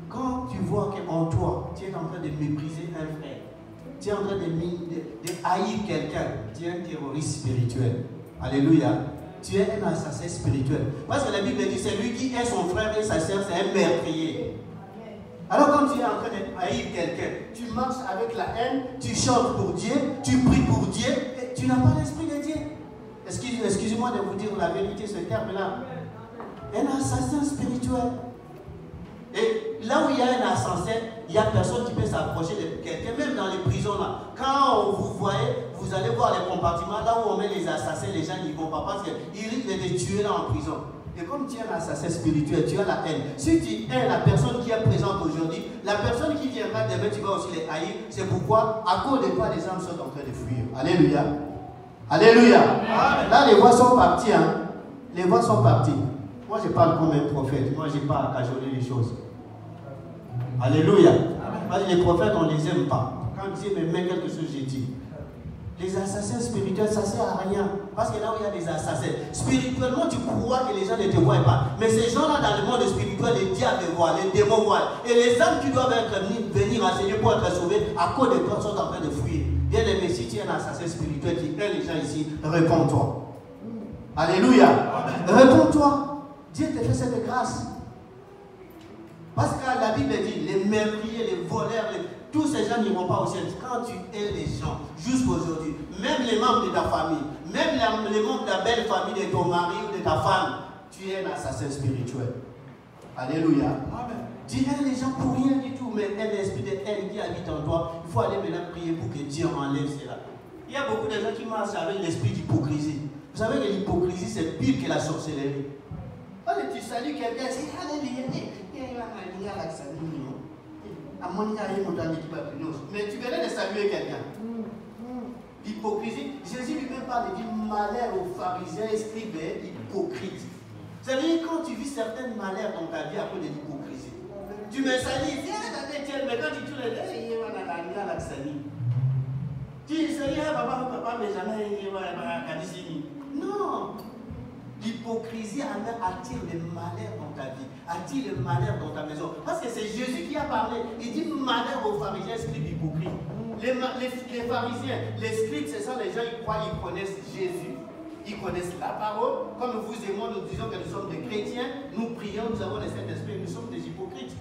Quand tu vois qu'en toi, tu es en train de mépriser un frère, tu es en train de haïr quelqu'un, tu es un terroriste spirituel. Alléluia. Tu es un assassin spirituel. Parce que la Bible dit, c'est lui qui est son frère et sa sœur, c'est un meurtrier. Alors quand tu es en train de haïr quelqu'un, tu marches avec la haine, tu chantes pour Dieu, tu pries pour Dieu, et tu n'as pas l'esprit de Dieu. Excusez-moi de vous dire la vérité, ce terme-là. Un assassin spirituel. Et là où il y a un assassin, il n'y a personne qui peut s'approcher de quelqu'un, même dans les prisons là. Quand vous voyez, vous allez voir les compartiments, là où on met les assassins, les gens n'y vont pas parce qu'ils risquent de les tuer là en prison. Et comme tu es un assassin spirituel, tu as la haine. Si tu hais la personne qui est présente aujourd'hui, la personne qui viendra demain, tu vas aussi les haïr. C'est pourquoi, à cause de toi, les âmes sont en train de fuir. Alléluia. Alléluia. Amen. Là, les voix sont parties. Hein. Les voix sont parties. Moi, je parle comme un prophète. Moi, je n'ai pas à cajoler les choses. Alléluia. Parce que les prophètes, on ne les aime pas. Quand Dieu me met quelque chose, j'ai dit. Les assassins spirituels, ça ne sert à rien. Parce que là où il y a des assassins, spirituellement, tu crois que les gens ne te voient pas. Mais ces gens-là, dans le monde spirituel, les diables voient, les démons voient. Et les âmes qui doivent venir enseigner pour être sauvées, à cause de toi, sont en train de fuir. Bien aimé, si tu es un assassin spirituel qui aide les gens ici, réponds-toi. Alléluia. Réponds-toi. Dieu te fait cette grâce. Parce que la Bible dit, les meurtriers, les voleurs, tous ces gens n'iront pas au ciel. Quand tu hais les gens, jusqu'aujourd'hui, même les membres de ta famille, même les membres de la belle famille de ton mari ou de ta femme, tu es un assassin spirituel. Alléluia. Amen. Tu hais les gens pour rien du tout, mais un esprit de haine qui habite en toi, il faut aller maintenant prier pour que Dieu enlève cela. Il y a beaucoup de gens qui marchent avec l'esprit d'hypocrisie. Vous savez que l'hypocrisie, c'est pire que la sorcellerie. Quand tu salues quelqu'un, tu dis alléluia, mais tu venais de saluer quelqu'un. L'hypocrisie, Jésus lui-même parle, il dit malheur aux pharisiens, scribes hypocrites. C'est-à-dire quand tu vis certaines malheurs dans ta vie à cause de l'hypocrisie, tu me salis, mais quand tu tournes, tu dis, papa, mais jamais, non. L'hypocrisie attire le malheur dans ta vie, attire le malheur dans ta maison. Parce que c'est Jésus qui a parlé. Il dit malheur aux pharisiens, scribes, hypocrites. Les pharisiens, les scribes, ce sont les gens qui croient, ils connaissent Jésus. Ils connaissent la parole. Comme vous et moi, nous disons que nous sommes des chrétiens. Nous prions, nous avons le Saint-Esprit, nous sommes des hypocrites.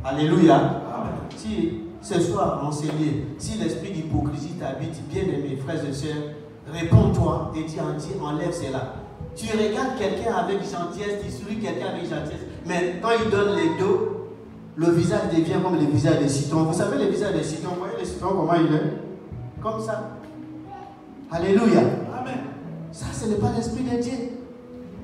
Alléluia. Amen. Si ce soir, enseigné, si l'esprit d'hypocrisie t'habite, bien aimé, frères et sœurs, réponds-toi et dis, enlève cela. Tu regardes quelqu'un avec gentillesse, tu souris quelqu'un avec gentillesse, mais quand il donne les dos, le visage devient comme le visage des citrons. Vous savez le visage des citrons, vous voyez le citron comment il est? Comme ça. Alléluia. Amen. Ça, ce n'est pas l'esprit de Dieu.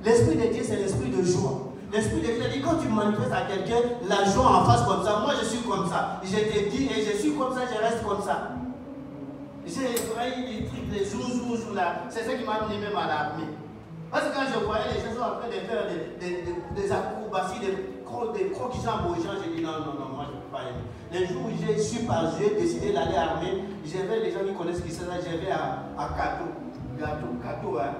L'esprit de Dieu, c'est l'esprit de joie. L'esprit de Dieu dit, quand tu manifestes à quelqu'un la joie en face comme ça, moi je suis comme ça. Je te dis, et je suis comme ça, je reste comme ça. J'ai effrayé des trucs, les zouzous là. C'est ça qui m'a amené même à l'armée. Parce que quand je voyais les gens en train de faire des acrobaties, des croquis-jambes aux gens, j'ai dit non, moi je ne peux pas aimer. Les jours où j'ai décidé d'aller à l'armée, j'avais les gens qui connaissent qui sont là, j'avais à Gâteau, hein.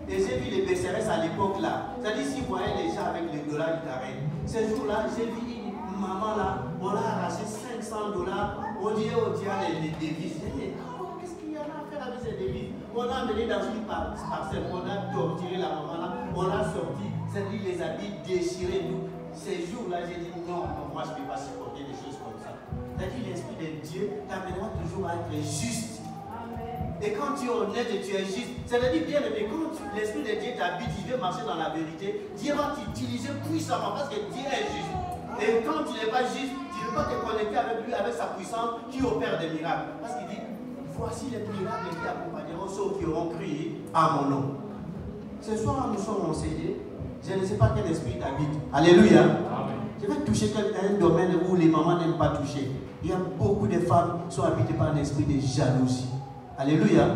Et j'ai vu les BCRS à l'époque là. C'est-à-dire, si vous voyez les gens avec les dollars qui t'arrêtent. Ces jours-là, j'ai vu une maman là, on a arraché $500, on dit les devises. J'ai dit, qu'est-ce qu'il y en a à faire avec ces devises? On a amené dans une parcelle, on a torturé la maman là, on a sorti, c'est-à-dire les habits déchirés, tout. Ces jours-là, j'ai dit non, moi je ne peux pas supporter des choses comme ça. C'est-à-dire, l'esprit de Dieu t'amènera toujours à être juste. Et quand tu es honnête et tu es juste, c'est-à-dire bien aimé, quand l'esprit de Dieu t'habite, il veut marcher dans la vérité, Dieu va t'utiliser puissamment parce que Dieu est juste. Et quand tu n'es pas juste, tu ne peux pas te connecter avec lui, avec sa puissance qui opère des miracles. Parce qu'il dit, voici les miracles qui accompagneront ceux qui auront crié à mon nom. Ce soir, nous sommes enseignés. Je ne sais pas quel esprit t'habite. Alléluia. Amen. Je vais toucher un domaine où les mamans n'aiment pas toucher. Il y a beaucoup de femmes qui sont habitées par un esprit de jalousie. Alléluia.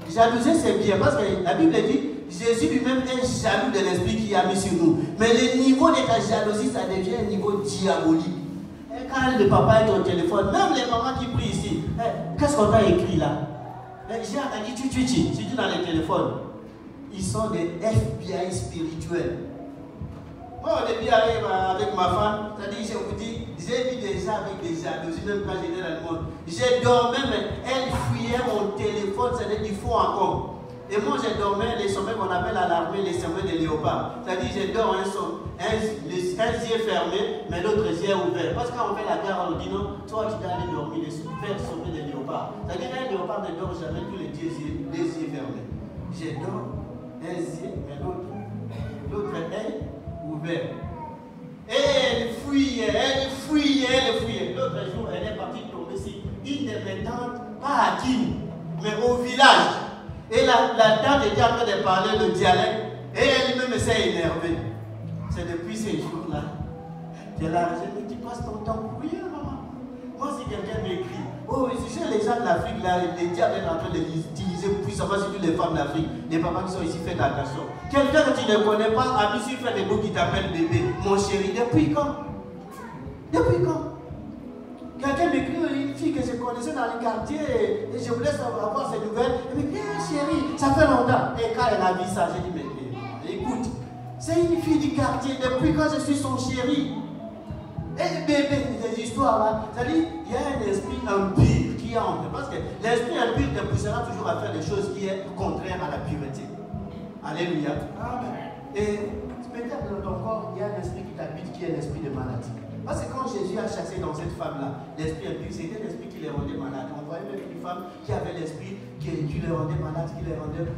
Jalousie, c'est bien parce que la Bible dit Jésus lui-même est jaloux de l'esprit qu'il a mis sur nous. Mais le niveau de ta jalousie, ça devient un niveau diabolique. Et quand le papa est au téléphone, même les mamans qui prient ici, qu'est-ce qu'on t'a écrit là? J'ai entendu tu dis dans les téléphones. Ils sont des FBI spirituels. Moi, au début, avec ma femme, c'est-à-dire, je vous dis, j'ai vu des gens avec des jalousies, même quand j'étais dans le monde. J'ai dormi, mais elle fouillait mon téléphone, c'est-à-dire qu'il faut encore. Et moi, j'ai dormi les sommets qu'on appelle à l'armée les sommets de léopard. C'est-à-dire, je dors un yeux fermé, mais l'autre yeux ouvert. Parce que quand on fait la guerre, on dit non, toi, tu dois aller dormir, faire sommet de léopard. C'est-à-dire qu'un léopard ne dort jamais tous les yeux fermés. Je dors un yeux, mais l'autre œil ouvert. Et elle fouillait. L'autre à Kim, mais au village. Et la dame était en train de parler le dialecte et elle-même s'est énervée. C'est depuis ces jours-là qu'elle a dit, tu passes ton temps pour rien, maman. Moi, si quelqu'un m'écrit, oh, si chez les gens de l'Afrique, là, les diables sont en train de l'utiliser puissamment, surtout les femmes d'Afrique, les papas qui sont ici, faites attention. Quelqu'un que tu ne connais pas, a mis sur Facebook qui t'appelle bébé, mon chéri, depuis quand? Depuis quand? Quelqu'un m'écrit, une fille que je connaissais dans le quartier et je voulais avoir ses nouvelles. Elle me dit, chérie, ça fait longtemps. Et quand elle a vu ça, j'ai dit, mais écoute, c'est une fille du quartier, depuis quand je suis son chéri? Et bébé, des histoires là, c'est-à-dire, il y a un esprit impur qui entre. Parce que l'esprit impur te poussera toujours à faire des choses qui sont contraires à la pureté. Alléluia. Amen. Et peut-être dans ton corps, il y a un esprit qui t'habite qui est l'esprit de maladie. Parce que quand Jésus a chassé dans cette femme-là, l'esprit impur, c'était l'esprit qui les rendait malades. On voyait même une femme qui avait l'esprit qui les rendait malades,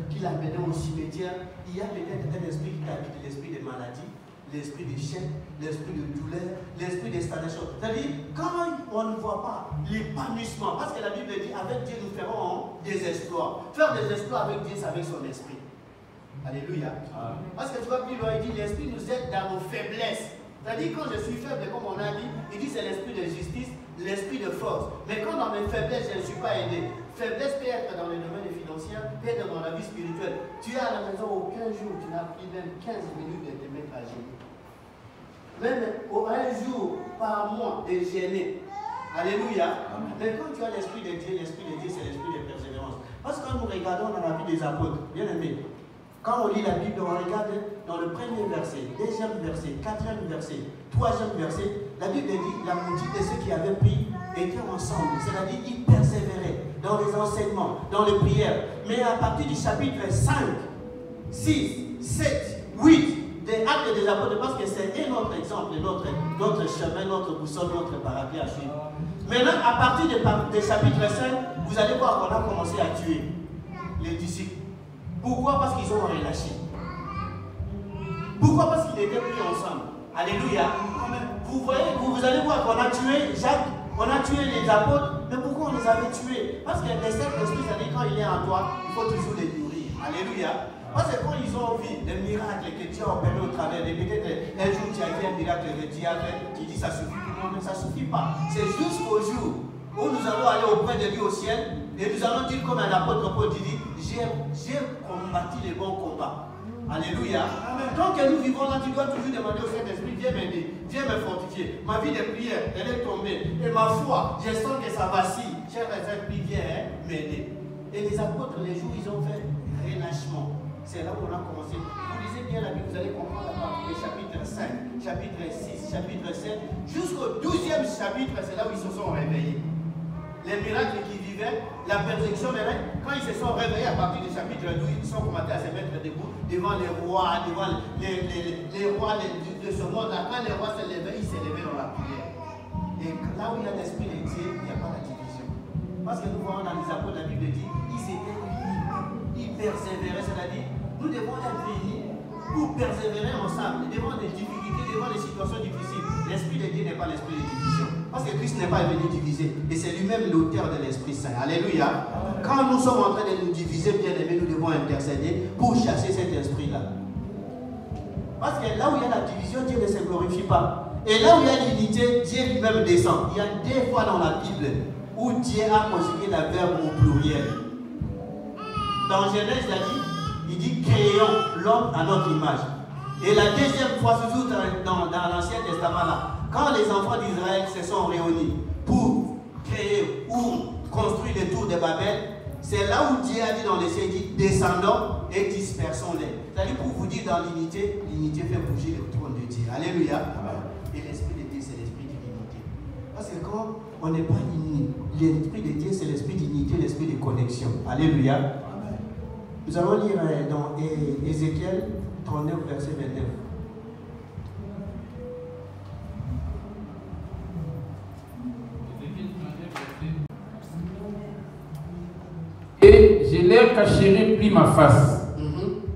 qui l'amenait au cimetière. Il y a peut-être un esprit qui t'habite, l'esprit de maladie, l'esprit d'échec, l'esprit de douleur, l'esprit de stagnation. C'est-à-dire, quand on ne voit pas l'épanouissement, parce que la Bible dit, avec Dieu nous ferons des exploits. Faire des exploits avec Dieu, c'est avec son esprit. Alléluia. Parce que tu vois, plus loin, il dit, l'esprit nous aide dans nos faiblesses. C'est-à-dire, quand je suis faible, comme on a dit, il dit c'est l'esprit de justice, l'esprit de force. Mais quand dans mes faiblesses, je ne suis pas aidé. Faiblesse peut être dans le domaine financier, peut être dans la vie spirituelle. Tu es à la maison, aucun jour, tu n'as pris même 15 minutes de te mettre à gêner. Même un jour par mois de gêner. Alléluia. Mais quand tu as l'esprit de Dieu, c'est l'esprit de persévérance. Parce que quand nous regardons dans la vie des apôtres, bien aimés, quand on lit la Bible, on regarde dans le premier verset, deuxième verset, quatrième verset, troisième verset, la Bible dit la moitié de ceux qui avaient pris étaient ensemble. C'est-à-dire qu'ils persévéraient dans les enseignements, dans les prières. Mais à partir du chapitre 5, 6, 7, 8 des actes des apôtres, parce que c'est notre exemple, notre chemin, notre boussole, notre parapluie à suivre. Maintenant, à partir du chapitre 5, vous allez voir qu'on a commencé à tuer les disciples. Pourquoi? Parce qu'ils ont relâché. Pourquoi? Parce qu'ils étaient pris ensemble. Alléluia. Vous voyez, vous allez voir qu'on a tué Jacques, on a tué les apôtres. Mais pourquoi on les avait tués? Parce que les Saint-Esprit, c'est-à-dire quand il est en toi, il faut toujours les nourrir. Alléluia. Parce que quand ils ont vu des miracles que Dieu a opérés au travers, et peut-être un jour tu as fait un miracle que Dieu a fait, tu dis ça suffit pour moi, mais ça ne suffit pas. C'est jusqu'au jour où nous allons aller auprès de lui au ciel et nous allons dire comme un apôtre Paul dit, j'ai combattu les bons combats. Alléluia. Tant que nous vivons là, tu dois toujours demander au Saint-Esprit, viens m'aider, viens me fortifier. Ma vie de prière, elle est tombée. Et ma foi, je sens que ça vacille. Cher Esprit, viens m'aider. Et les apôtres, les jours, ils ont fait relâchement. C'est là où on a commencé. Vous lisez bien la Bible, vous allez comprendre à partir du chapitre 5, chapitre 6, chapitre 7, jusqu'au 12e chapitre, c'est là où ils se sont réveillés. Les miracles qu'ils vivaient, la persécution, quand ils se sont réveillés à partir du chapitre 12, ils sont commencés à se mettre debout devant les rois, devant les rois de ce monde-là. Quand les rois se levaient, ils se levaient dans la prière. Et là où il y a l'esprit de Dieu, il n'y a pas la division. Parce que nous voyons dans les apôtres, la Bible dit, ils étaient unis, ils persévéraient, c'est-à-dire, nous devons être unis pour persévérer ensemble devant des difficultés, devant des situations difficiles. L'esprit de Dieu n'est pas l'esprit de division. Parce que Christ n'est pas venu diviser. Et c'est lui-même l'auteur de l'Esprit Saint. Alléluia. Quand nous sommes en train de nous diviser, bien aimés, nous devons intercéder pour chasser cet esprit-là. Parce que là où il y a la division, Dieu ne se glorifie pas. Et là où il y a l'unité, Dieu lui-même descend. Il y a des fois dans la Bible où Dieu a conjugué le verbe au pluriel. Dans Genèse, il dit créons l'homme à notre image. Et la deuxième fois, toujours dans l'Ancien Testament, là, quand les enfants d'Israël se sont réunis pour créer ou construire les tours de Babel, c'est là où Dieu a dit dans les cieux, il dit descendons et dispersons-les. C'est-à-dire pour vous dire dans l'unité, l'unité fait bouger le trône de Dieu. Alléluia. Et l'esprit de Dieu, c'est l'esprit d'unité. Parce que quand on n'est pas unis, l'esprit de Dieu, c'est l'esprit d'unité, l'esprit de connexion. Alléluia. Nous allons lire dans Ézéchiel 39, verset 29. Et je leur cacherai plus ma face,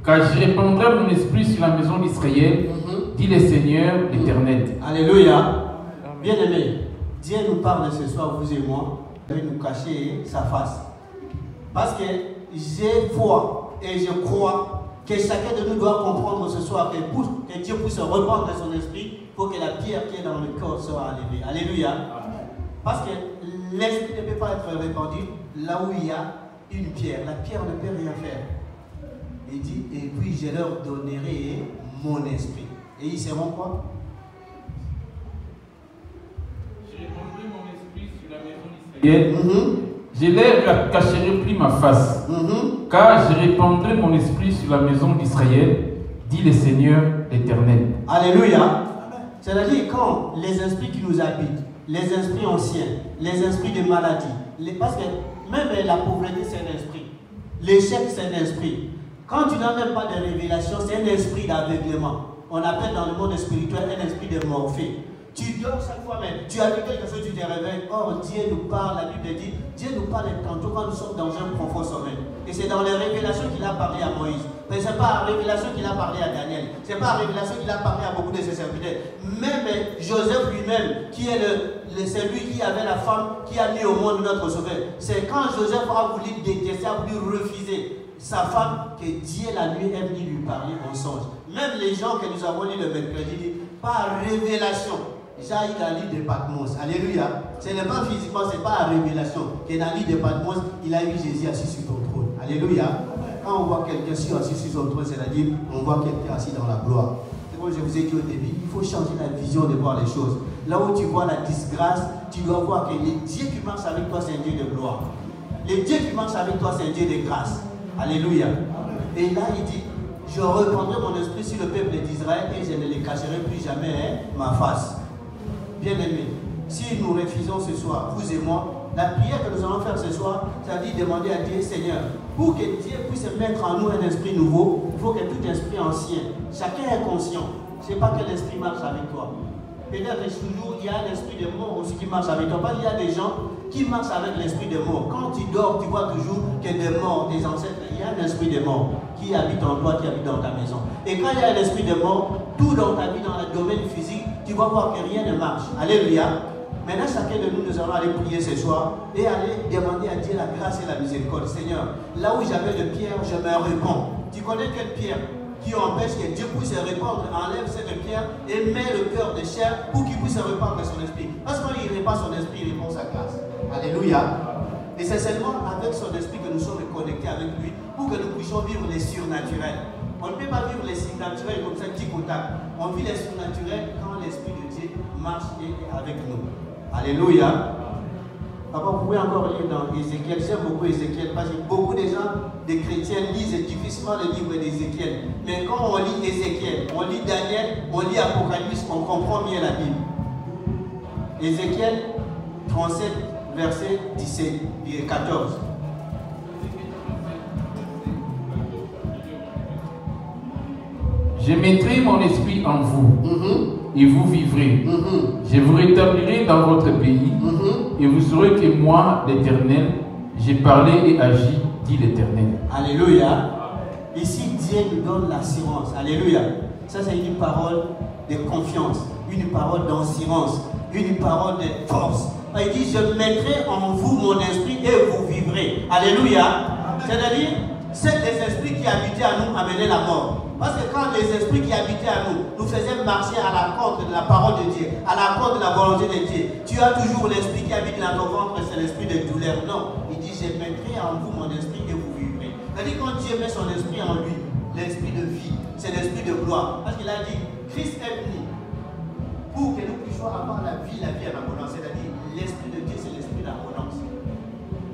car je répandrai mon esprit sur la maison d'Israël, dit le Seigneur l'Éternel. Alléluia. Bien-aimés, Dieu nous parle ce soir, vous et moi, de nous cacher sa face. Parce que j'ai foi et je crois que chacun de nous doit comprendre ce soir que pour que Dieu puisse répandre son esprit, il faut que la pierre qui est dans le corps soit enlevée. Alléluia. Parce que l'esprit ne peut pas être répandu là où il y a une pierre. La pierre ne peut rien faire. Il dit, et puis je leur donnerai mon esprit. Et ils seront quoi? Je répandrai mon esprit sur la maison d'Israël. Je ne cacherai plus ma face, car je répandrai mon esprit sur la maison d'Israël, dit le Seigneur l'Éternel. Alléluia. C'est-à-dire quand les esprits qui nous habitent, les esprits anciens, les esprits de maladie, parce que même la pauvreté c'est un esprit, l'échec c'est un esprit. Quand tu n'as même pas de révélation, c'est un esprit d'aveuglement. On appelle dans le monde spirituel un esprit de morphée. Tu dors chaque fois même, tu as vu quelque chose, tu te réveilles. Or, Dieu nous parle, la Bible dit, Dieu nous parle tantôt quand nous sommes dans un profond sommeil. Et c'est dans les révélations qu'il a parlé à Moïse. Mais ce n'est pas la révélation qu'il a parlé à Daniel. Ce n'est pas la révélation qu'il a parlé à beaucoup de ses serviteurs. Même Joseph lui-même, qui est celui qui avait la femme qui a mis au monde notre sauveur. C'est quand Joseph a voulu détester, a voulu refuser sa femme, que Dieu la nuit est venu lui parler en songe. Même les gens que nous avons lu le mercredi disent, par révélation. J'ai dans l'île de Patmos. Alléluia. Ce n'est pas physiquement, ce n'est pas la révélation. Que dans l'île de Patmos, il a eu Jésus assis sur ton trône. Alléluia. Quand on voit quelqu'un assis sur son trône, c'est-à-dire on voit quelqu'un assis dans la gloire. C'est comme je vous ai dit au début, il faut changer la vision de voir les choses. Là où tu vois la disgrâce, tu dois voir que le Dieu qui marche avec toi, c'est un Dieu de gloire. Le Dieu qui marche avec toi, c'est un Dieu de grâce. Alléluia. Et là, il dit, je répandrai mon esprit sur le peuple d'Israël et je ne les cacherai plus jamais ma face. Bien-aimés, si nous refusons ce soir, vous et moi, la prière que nous allons faire ce soir, c'est-à-dire demander à Dieu, Seigneur, pour que Dieu puisse mettre en nous un esprit nouveau, il faut que tout esprit ancien, chacun est conscient. Ce n'est pas que l'esprit marche avec toi. Peut-être que toujours il y a un esprit de mort aussi qui marche avec toi. Parce qu'il y a des gens qui marchent avec l'esprit de mort. Quand tu dors, tu vois toujours que des morts, des ancêtres, il y a un esprit de mort qui habite en toi, qui habite dans ta maison. Et quand il y a un esprit de mort, tout dans ta vie, dans le domaine physique, tu vas voir que rien ne marche. Alléluia. Maintenant, chacun de nous, nous allons aller prier ce soir et aller demander à Dieu la grâce et la miséricorde. Seigneur, là où j'avais de pierre, je me réponds. Tu connais quelle pierre qui empêche que Dieu puisse répandre, enlève cette pierre et met le cœur de chair pour qu'il puisse répandre son esprit. Parce que quand il répand son esprit, il répand sa grâce. Alléluia. Et c'est seulement avec son esprit que nous sommes connectés avec lui pour que nous puissions vivre les surnaturels. On ne peut pas vivre les surnaturels comme ça, petit contact. On vit les surnaturels quand l'esprit de Dieu marche et est avec nous. Alléluia. Papa, vous pouvez encore lire dans Ézéchiel. J'aime beaucoup Ézéchiel parce que beaucoup de gens, des chrétiens, lisent difficilement le livre d'Ézéchiel. Mais quand on lit Ézéchiel, on lit Daniel, on lit Apocalypse, on comprend mieux la Bible. Ézéchiel 37, verset 17 et 14. Je mettrai mon esprit en vous, et vous vivrez. Je vous rétablirai dans votre pays, et vous saurez que moi, l'Éternel, j'ai parlé et agi, dit l'Éternel. Alléluia. Ici, Dieu nous donne l'assurance. Alléluia. Ça, c'est une parole de confiance, une parole d'assurance, une parole de force. Il dit, je mettrai en vous mon esprit et vous vivrez. Alléluia. C'est-à-dire, c'est les esprits qui habitaient à nous amenaient la mort. Parce que quand les esprits qui habitaient à nous nous faisaient marcher à la contre de la parole de Dieu, à la contre de la volonté de Dieu, tu as toujours l'esprit qui habite dans ton ventre, c'est l'esprit de douleur. Non, il dit, je mettrai en vous mon esprit et vous vivrez. C'est-à-dire quand Dieu met son esprit en lui, l'esprit de vie, c'est l'esprit de gloire. Parce qu'il a dit, Christ est venu pour que nous puissions avoir la vie en abondance. C'est-à-dire, l'esprit de Dieu, c'est l'esprit d'abondance.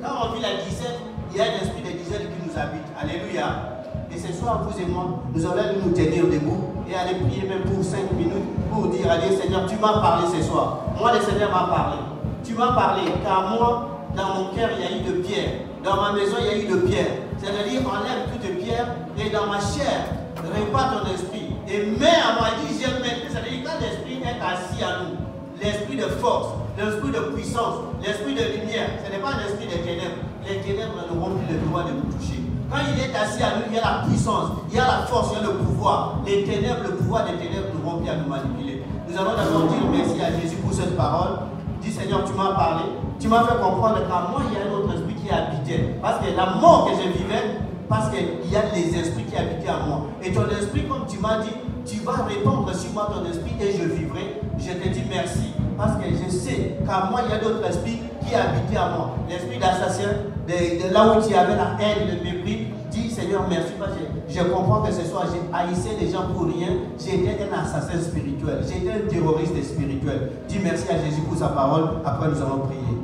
Quand on vit la disette, il y a un esprit de disette qui nous habite. Alléluia. Et ce soir, vous et moi, nous allons nous tenir debout et aller prier même pour 5 minutes pour dire à Dieu, Seigneur, tu m'as parlé ce soir. Moi, le Seigneur m'a parlé. Tu m'as parlé, car moi, dans mon cœur, il y a eu de pierre. Dans ma maison, il y a eu de pierre. C'est-à-dire, enlève toute pierre et dans ma chair, répand ton esprit. Et mets à moi, il dit, c'est-à-dire, quand l'esprit est assis à nous, l'esprit de force, l'esprit de puissance, l'esprit de lumière, ce n'est pas l'esprit des ténèbres. Les ténèbres n'auront plus le droit de nous toucher. Quand il est assis à nous, il y a la puissance, il y a la force, il y a le pouvoir. Les ténèbres, le pouvoir des ténèbres n'auront plus à nous manipuler. Nous allons d'abord dire merci à Jésus pour cette parole. Dis Seigneur, tu m'as parlé, tu m'as fait comprendre qu'à moi, il y a un autre esprit qui est habité j'habitais. Parce que la mort que je vivais, parce qu'il y a les esprits qui habitaient en moi. Et ton esprit, comme tu m'as dit, tu vas répandre sur moi ton esprit et je vivrai. Je te dis merci. Parce que je sais qu'à moi, il y a d'autres esprits qui habitaient en moi. L'esprit d'assassin, de là où tu avais la haine, le mépris. Dis Seigneur, merci. Parce que je comprends que ce soir, j'ai haïssé les gens pour rien. J'étais un assassin spirituel. J'étais un terroriste spirituel. Dis merci à Jésus pour sa parole. Après, nous allons prier.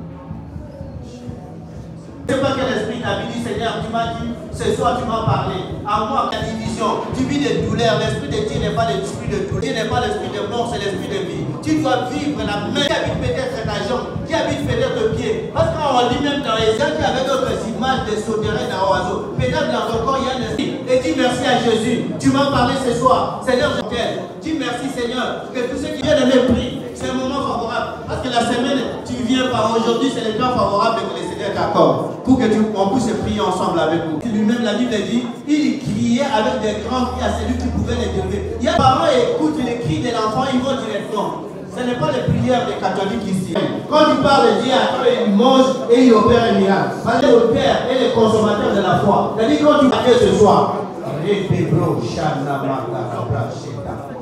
Je ne sais pas quel esprit t'a dit, Seigneur, tu m'as dit, ce soir tu m'as parlé. À moi, la division, tu vis des douleurs. L'esprit de Dieu n'est pas l'esprit de douleur. Dieu n'est pas l'esprit de mort, c'est l'esprit de vie. Tu dois vivre la main qui habite peut-être ta jambe, qui habite peut-être le pied. Parce qu'on dit même dans les gens qui avaient d'autres images de sauterelles d'un oiseau. Peut-être dans ton corps, il y a un esprit. Et dis merci à Jésus. Tu m'as parlé ce soir. Seigneur, je t'aime. Dis merci, Seigneur, que tous ceux qui viennent de mépris, c'est un moment favorable. Parce que la semaine, tu viens par aujourd'hui, c'est le temps favorable que le Seigneur t'accorde. Pour que on puisse prier ensemble avec vous. Lui-même, la Bible dit, il criait avec des grands cris à celui qui pouvait les élever. Il y a des parents qui écoutent les cris de l'enfant, ils vont directement. Ce n'est pas les prières des catholiques ici. Quand tu parles de Dieu, il mange et il opère un miracle. Parce que le Père est le consommateur de la foi. C'est-à-dire quand tu parles ce soir,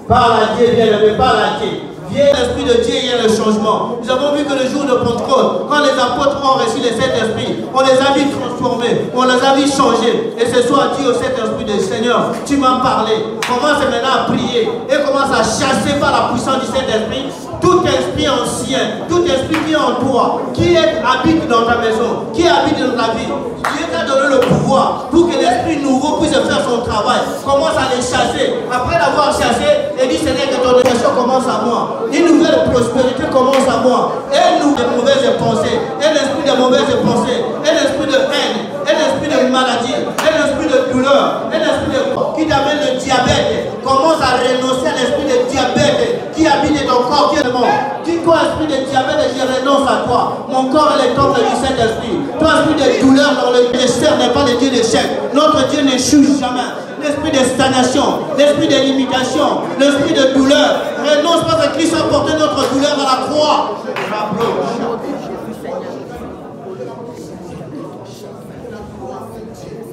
parle à Dieu, bien-aimé, parle à Dieu. Viens l'Esprit de Dieu, il y a le changement. Nous avons vu que le jour de Pentecôte, quand les apôtres ont reçu le Saint-Esprit, on les a vus transformés, on les a vus changer. Et ce soir, dis au Saint-Esprit de Seigneur, tu m'as parlé. Commence maintenant à prier et commence à chasser par la puissance du Saint-Esprit tout esprit ancien, tout esprit qui est en toi, qui habite dans ta maison, qui habite dans ta vie. Dieu t'a donné le pouvoir pour que l'esprit nouveau puisse faire son travail. Commence à les chasser. Après l'avoir chassé, et dit Seigneur, que ton émission commence à moi. Une nouvelle prospérité commence à moi. Un de mauvaises pensées, un esprit de mauvaises pensées, un esprit de haine, un esprit de maladie, un esprit de douleur, un esprit de qui t'amène le diabète. Commence à renoncer à l'esprit de diabète qui habite dans ton corps, qui est le monde. Dis quoi, esprit de diabète, je renonce à toi. Mon corps est le temple du Saint-Esprit. Toi, esprit de douleur dans le dessert n'est pas le Dieu d'échec. Notre Dieu n'échoue jamais. L'esprit de stagnation, l'esprit de limitation, l'esprit de douleur. Renonce parce que Christ a porté notre douleur à la croix.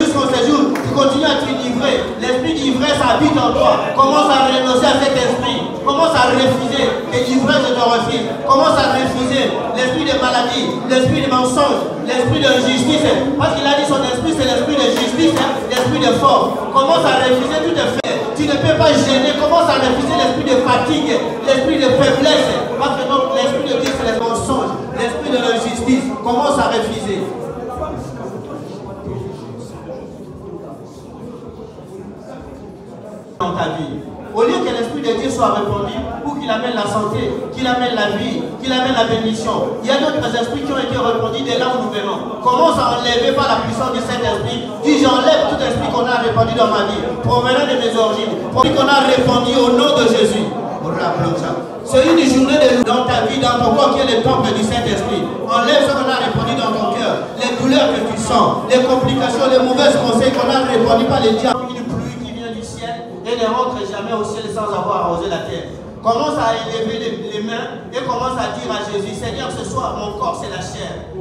Jusqu'au séjour, tu continues à t'enivrer. L'esprit d'ivresse habite en toi. Commence à renoncer à cet esprit. Commence à refuser. Et l'ivresse je te refuse. Commence à refuser l'esprit de maladie, l'esprit de mensonge, l'esprit de justice. Parce qu'il a dit son esprit, c'est l'esprit de justice, l'esprit de force. Commence à refuser tout est fait. Tu ne peux pas gêner. Commence à refuser l'esprit de fatigue, l'esprit de faiblesse. Parce que l'esprit de Dieu, c'est le mensonge, l'esprit de l'injustice. Commence à refuser. Dans ta vie. Au lieu que l'Esprit de Dieu soit répandu pour qu'il amène la santé, qu'il amène la vie, qu'il amène la bénédiction. Il y a d'autres esprits qui ont été répandus dès là où nous venons. Commence à enlever par la puissance du Saint-Esprit. Dis j'enlève tout esprit qu'on a répandu dans ma vie, provenant de mes origines, qu'on a répandu au nom de Jésus. C'est une journée dans ta vie, dans ton corps qui est le temple du Saint-Esprit. Enlève ce qu'on a répandu dans ton cœur, les douleurs que tu sens, les complications, les mauvaises conseils qu'on a répandu par les diables. Et ne rentre jamais au ciel sans avoir arrosé la terre. Commence à élever les mains et commence à dire à Jésus, Seigneur, ce soir, mon corps, c'est la chair.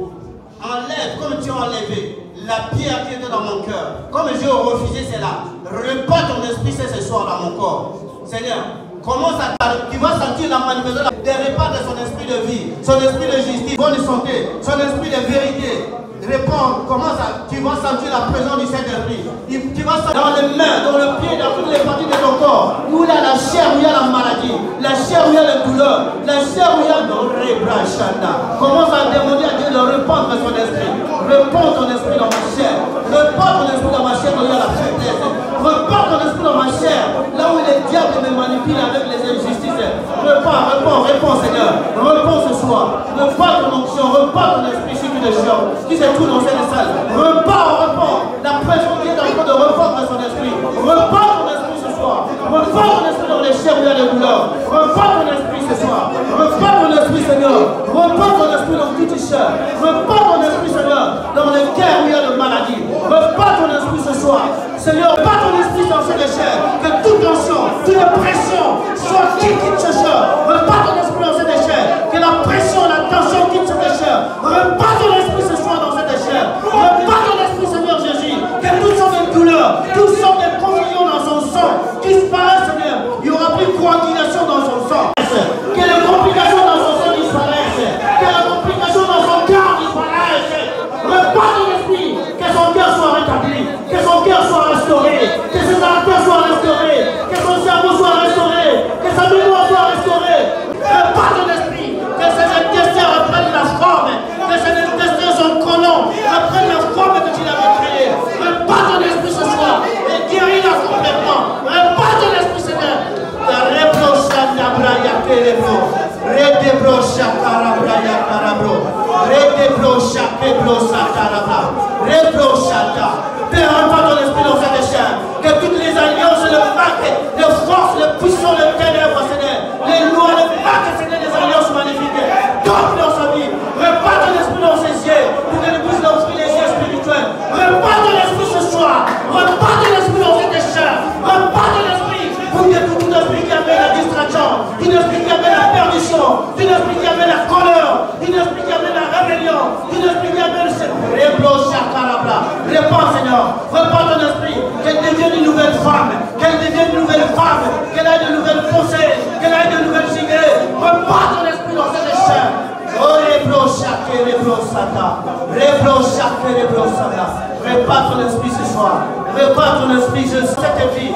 Enlève, comme tu as enlevé la pierre qui était dans mon cœur. Comme j'ai refusé cela, repars ton esprit ce soir dans mon corps. Seigneur, commence à tu vas sentir la manifestation des repas de son esprit de vie, son esprit de justice, bonne santé, son esprit de vérité. Réponds, commence à, tu vas sentir la présence du Saint-Esprit. Tu vas sentir dans les mains, dans le pied, dans toutes les parties de ton corps. Où il y a la chair, où il y a la maladie, la chair où il y a la douleur, la chair où il y a le rebrachanda. Commence à demander à Dieu de répandre son esprit. Répands ton esprit dans ma chair. Répands ton esprit dans ma chair où il y a la faiblesse. Répands ton esprit dans ma chair, là où les diables me manipulent avec les injustices. Répands, Seigneur. Répands ce soir. Répands ton onction, répands ton esprit si tu te chopes. Qui se trouve dans cette salle. Répands. La pression qui est en train de répandre son esprit. Répands ton esprit ce soir. Répands ton esprit dans les chairs où il y a des douleurs. Répands ton esprit ce soir. Répands ton esprit, Seigneur. Répands ton esprit dans toutes les chairs. Répands ton esprit, Seigneur, dans les cœurs où il y a de maladies. Répands ton esprit ce soir. Seigneur, pas ton esprit dans cette chair. Que toute tension, toute pression soit quitte ce chair. Répands ton esprit dans cette chair. Que la pression, la tension quitte cette chair. Répands ton esprit ce soir dans cette chair. Répands Père, envoie ton esprit dans cette chair. Que toutes les alliances, le marque, les forces, les puissants, les ténèbres, Seigneur, les lois, les marques, Seigneur, des alliances magnifiques. Donne dans sa vie. Repars ton esprit dans ses yeux pour que nous puissions offrir les yeux spirituels. Repars ton esprit ce soir. Repars ton esprit dans cette chair. Repars ton esprit pour que tout esprit qui amène la distraction, tout esprit qui amène la perdition, tout esprit qui amène la colère, tout esprit qui amène la rébellion, tout esprit qui amène le réponds, Seigneur. Repars ton esprit. Qu'elle devienne une nouvelle femme. Qu'elle devienne une nouvelle femme. Qu'elle ait de nouvelles pensées. Qu'elle ait de nouvelles idées. Repars ton esprit dans cette chair. Oh, repars ton esprit ce soir. Repars ton esprit ce soir. Cette vie. Et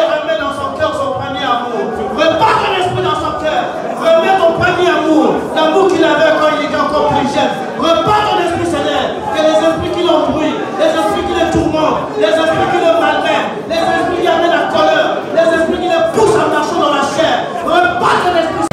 remets dans son cœur son premier amour. Repars ton esprit dans son cœur. Remets ton premier amour. L'amour qu'il avait quand il était encore plus jeune. Repars ton esprit, Seigneur. Que les esprits qui l'embrouillent, les esprits qui le tourmentent, les esprits qui le malmènent, les esprits qui amènent la colère, les esprits qui le poussent en marchant dans la chair. Repars ton esprit.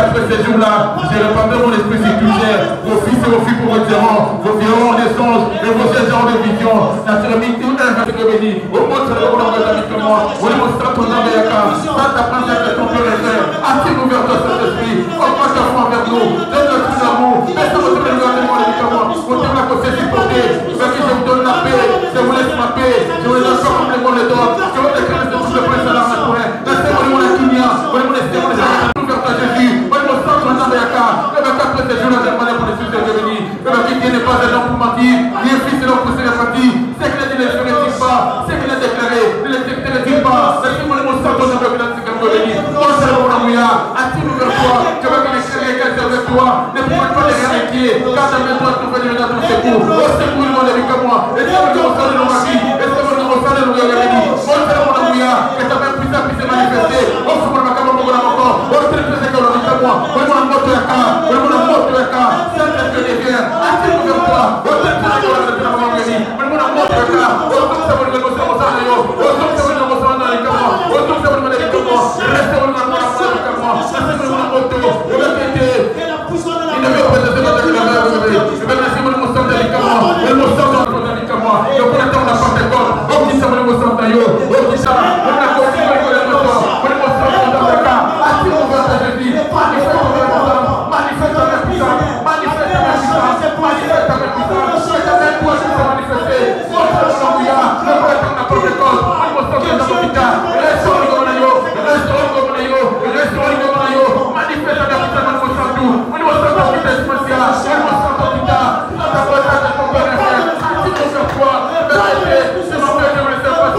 Après ces jours-là, j'ai répandu mon esprit sur tout cher, vos fils et vos filles pour vos diamants, vos violons, des songes et vos gens de vision. La cérémonie, tout un verset que béni. Au monde, c'est le monde de la vie comme moi. Au niveau de ton nom de Yaka, pas ta princesse et ton père et frère. Attire-nous vers toi, Saint-Esprit. Augmente ta foi envers nous. Donne-nous tout l'amour. Laisse-nous votre lumière de mon vie comme moi. Mon Dieu m'a conseillé supporter. Mais que je vous donne la paix. Je vous laisse ma paix. Je vous laisse encore comme les mots les dons. Je vous déclare de tout le prince à la main pour elle. Laissez-moi mon Akinia. Laissez-moi les gens. Jésus, moi je me sens dans le Yaka. Le mec après ces jours-là, j'ai demandé pour les sujets de venir. Le mec qui n'est pas un homme pour mentir, ni un fils de l'homme pour se répartir. C'est qu'il a dit, ne le ferait-il pas? C'est qu'il a déclaré, ne le ferait-il pas? Laissez-moi le sang dans le mec qui a venir. Moi je suis mon amour, attire-nous vers toi. Je veux que les chrétiens qu'elles avec toi. Ne pourrait pas les réinquiéter, car dans mes doigts, tu veux venir dans ton secours. Au secours, il m'a dit comme moi. Et ça me dit, on s'en est dans ma vie. Et ça me dit, on s'en est dans ma vie. Moi je suis mon amour, que ta même puissance puisse se manifester. On se voit ma caméra, on va encore. On se fait que l'on dit comme moi. Vraiment la moto est là. Vraiment la moto est là. Saint-Esprit de Dieu. Attire-nous vers toi. On se fait que l'on dit comme moi. Vraiment la moto est là. On se fait que l'on dit comme moi. On se fait que l'on dit comme moi. On se fait que l'on dit comme moi. Restez comme moi. Restez comme la moto. On va quitter. Il ne veut pas de se mettre avec la main. Je vais laisser mon sang de l'Ikama. Le mot sang de l'Ikama. Je vais attendre la porte d'école. On dit ça, mon sang de l'Ikama. On dit ça. On a continué avec le mot sang. Le mot sang de l'Ikama. Attire-nous vers ta Jésus. Manifeste ta puissance. Manifeste ta puissance. Manifeste ta puissance. Manifeste ta puissance. Et ta main toi, je vais manifester. Moi, je vais l'envoyer. Je vais attendre la porte d'école. Le mot sang de l'Ikama. Restons comme on est. Restons comme on est. Restons comme on est. Manifeste ta puissance. Le mot sang de l'Ikama. Le mot sang de l'Ikama. Le mot sang de l'Ikama. Ta voix de ton père et frère. Attire-nous vers toi. C'est mon père qui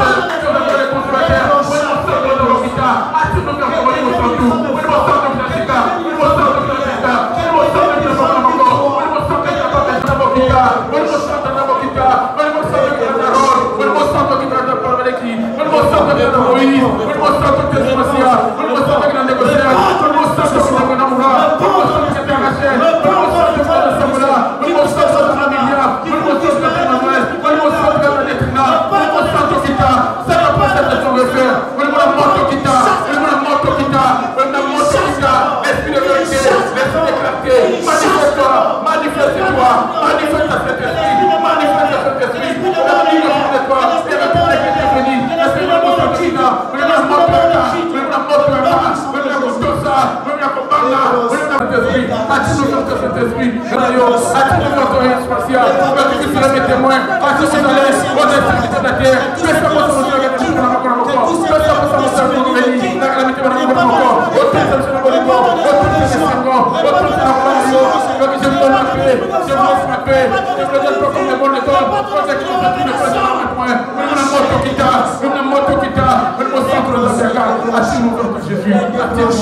me laisse passer. Je vais faire les consommateurs. Le mot sang de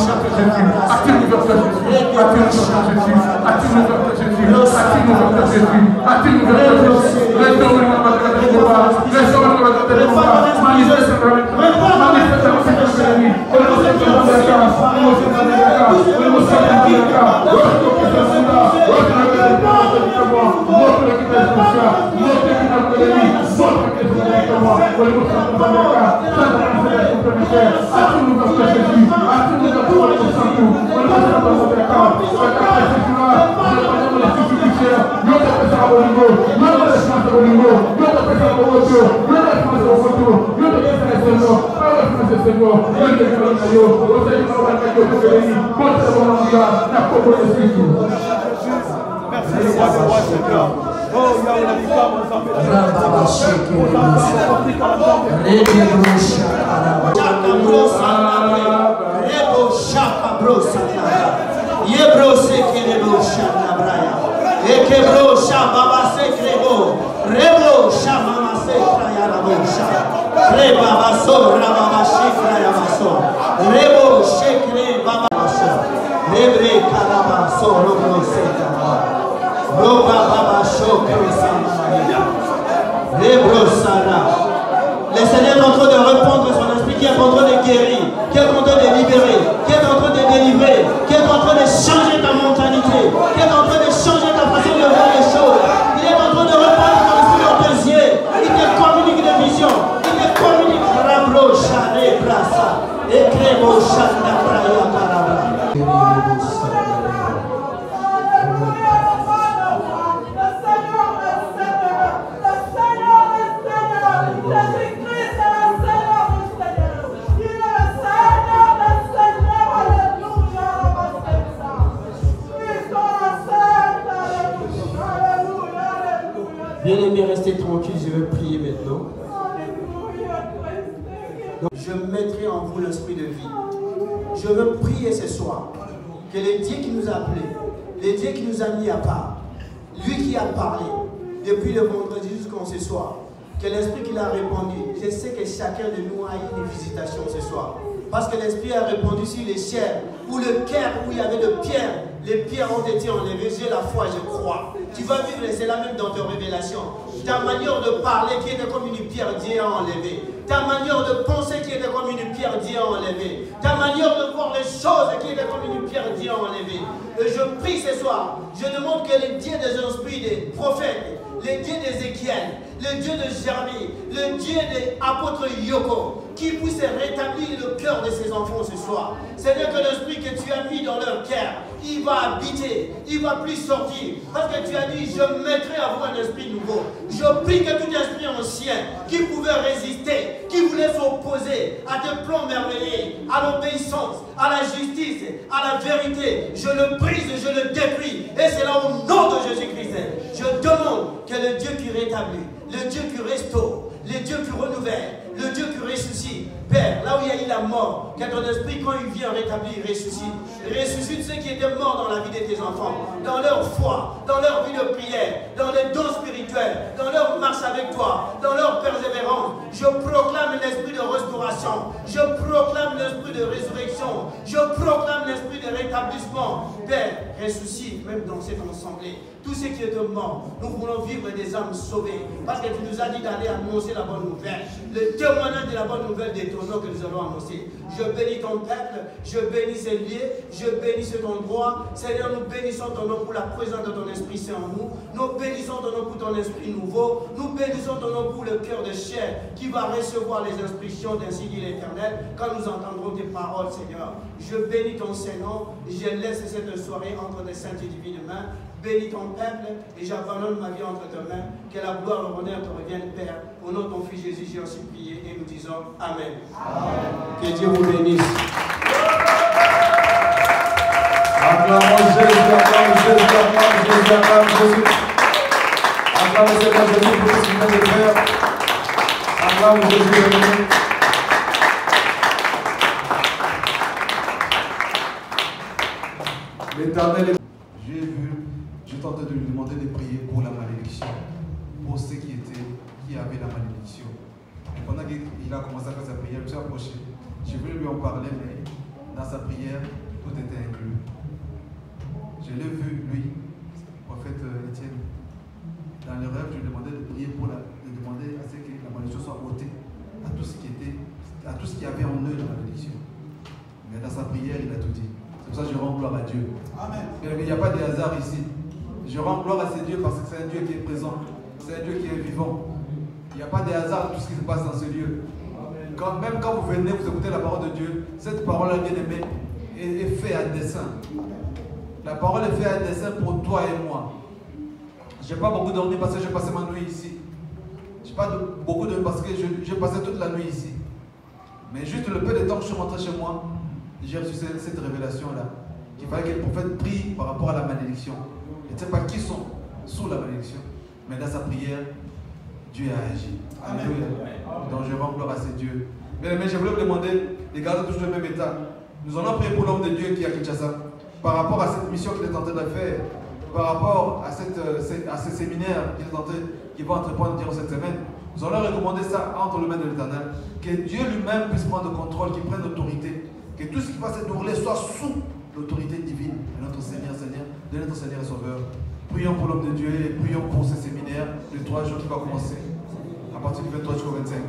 l'Ikama. Attire-nous vers toi. Le mot sang de l'Ikama. Attire-nous Le Seigneur est en train de répandre son esprit, qui est en train de guérir, qui est en train de libérer, qui est en train de délivrer, qui est en train de changer ta mentalité, qui est en train de changer ta façon de voir les choses. Il est en train de répandre ton esprit dans tes yeux. Il te communique des visions. Il te communique Rabro Chane Brasa et Krebo Chanda Braya Karabra. Bien-aimés, restez tranquille, je vais prier maintenant. Je mettrai en vous l'esprit de vie. Je veux prier ce soir que le Dieu qui nous a appelés, le Dieu qui nous a mis à part, lui qui a parlé depuis le vendredi jusqu'à ce soir, que l'esprit qu'il a répandu, je sais que chacun de nous a eu une visitation ce soir. Parce que l'esprit a répandu sur les chairs, ou le cœur où il y avait de pierres. Les pierres ont été enlevées, j'ai la foi, je crois. Tu vas vivre cela même dans tes révélations. Ta manière de parler qui était comme une pierre, Dieu a enlevé. Ta manière de penser qui était comme une pierre, Dieu a enlevé. Ta manière de voir les choses qui était comme une pierre, Dieu a enlevé. Et je prie ce soir, je demande que les dieux des esprits des prophètes, les dieux d'Ézéchiel, le Dieu de Jérémie, le Dieu de l'apôtre Yoko, qui puisse rétablir le cœur de ses enfants ce soir. Seigneur, que l'esprit que tu as mis dans leur cœur, il va habiter, il ne va plus sortir. Parce que tu as dit, je mettrai à vous un esprit nouveau. Je prie que tout esprit ancien qui pouvait résister, qui voulait s'opposer à tes plans merveilleux, à l'obéissance, à la justice, à la vérité, je le brise, je le détruis. Et c'est là au nom de Jésus-Christ. Je demande que le Dieu qui rétablit, le Dieu qui restaure, le Dieu qui renouvelle, le Dieu qui ressuscite, Père, là où il y a eu la mort, que ton esprit, quand il vient rétablir, il ressuscite. Ressuscite ceux qui étaient morts dans la vie de tes enfants, dans leur foi, dans leur vie de prière, dans les dons spirituels, dans leur marche avec toi, dans leur persévérance. Je proclame l'esprit de restauration, je proclame l'esprit de résurrection, je proclame l'esprit de rétablissement. Père, ressuscite même dans cette assemblée. Tous ceux qui étaient morts, nous voulons vivre des âmes sauvées. Parce que tu nous as dit d'aller annoncer la bonne nouvelle. Le témoignage de la bonne nouvelle des ton nom que nous allons annoncer. Je bénis ton peuple, je bénis ces lieux, je bénis cet endroit. Seigneur, nous bénissons ton nom pour la présence de ton Esprit Saint en nous. Nous bénissons ton nom pour ton Esprit nouveau. Nous bénissons ton nom pour le cœur de chair qui va recevoir les instructions d'Ainsi dit l'Éternel quand nous entendrons tes paroles, Seigneur. Je bénis ton Saint-Nom. Je laisse cette soirée entre tes saintes et divines mains. Bénis ton peuple et j'abandonne ma vie entre tes mains. Que la gloire et l'honneur te reviennent, Père. Au nom de ton Fils Jésus, j'ai ainsi prié et nous disons Amen. Amen. Que Dieu vous bénisse. Acclamons Jésus, acclamons Jésus, acclamons Jésus, acclamons Jésus. Acclamons Jésus pour ce qu'il vient de faire. Acclamons Jésus. L'Éternel est... J'ai vu, je tentais de lui demander de prier pour la malédiction, pour ceux qui avaient la malédiction. Et pendant qu'il a commencé à faire sa prière, je me suis approché. Je voulais lui en parler, mais dans sa prière, tout était inclus. Je l'ai vu, lui, le prophète Étienne, dans le rêve, je lui demandais de prier pour de demander à ce que la malédiction soit ôtée à tout ce qui avait en eux la malédiction. Mais dans sa prière, il a tout dit. C'est pour ça que je rends gloire à Dieu. Amen. Mais il n'y a pas de hasard ici. Je rends gloire à ce Dieu parce que c'est un Dieu qui est présent. C'est un Dieu qui est vivant. Il n'y a pas de hasard dans tout ce qui se passe dans ce lieu. Même quand vous venez, vous écoutez la parole de Dieu, cette parole-là, bien aimée, est faite à dessein. La parole est faite à dessein pour toi et moi. Je n'ai pas beaucoup dormi parce que j'ai passé ma nuit ici. Je n'ai pas beaucoup dormi parce que j'ai passé toute la nuit ici. Mais juste le peu de temps que je suis rentré chez moi, j'ai reçu cette révélation-là. Il fallait que le prophète prie par rapport à la malédiction. Il ne sait pas qui sont sous la malédiction. Mais dans sa prière, Dieu a agi. Alléluia. Donc je rends gloire à ces dieux. Bien aimé, je voulais vous demander de garder toujours le même état. Nous allons prier pour l'homme de Dieu qui est à Kinshasa. Par rapport à cette mission qu'il est en train de faire, par rapport à ces séminaires qu'il va entreprendre durant cette semaine, nous allons recommander ça entre les mains de l'Éternel. Que Dieu lui-même puisse prendre le contrôle, qu'il prenne l'autorité. Que tout ce qui va se dérouler soit sous l'autorité divine de notre Seigneur et Sauveur. Prions pour l'homme de Dieu et prions pour ce séminaire de 3 jours qui va commencer à partir du 23 jusqu'au 25.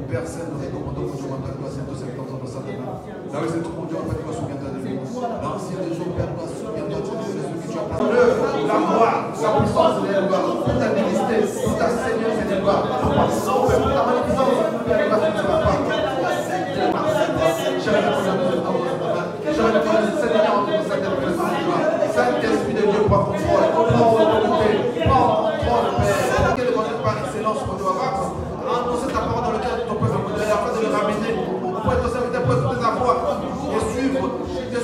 Père Saint, nous recommandons pour Dieu, toi, c'est tout septembre de sa main. Là où c'est tout mon Dieu, en fait, tu vas souviens-toi de nous. L'ancien des jours, Père, toi, souviens-toi de ce que tu as placé. La gloire, la puissance de l'éleveur, pour ta ministère, pour ta Seigneur, c'est l'éleveur. Pour ta magnificence, Père, tu vas faire part. Saint-Esprit de Dieu, prends contrôle, prends l'autorité, prends contrôle, Père. Quel conduite par excellence qu'on doit avoir, annoncer ta parole dans le cœur de ton peuple, afin de le ramener auprès de ton serviteur, auprès de toutes tes avoirs, et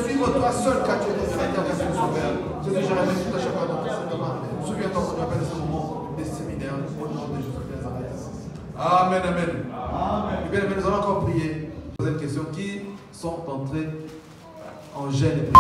suivre toi seul, car tu es le directeur de ce Père. Jésus, je remercie tout à chaque fois de ton Saint-Domain. Souviens-toi qu'on appelle ce moment des séminaires, au nom de Jésus de Nazareth. Amen, amen. Et bien, nous allons encore prier. Poser une question. Qui sont entrés en gêne?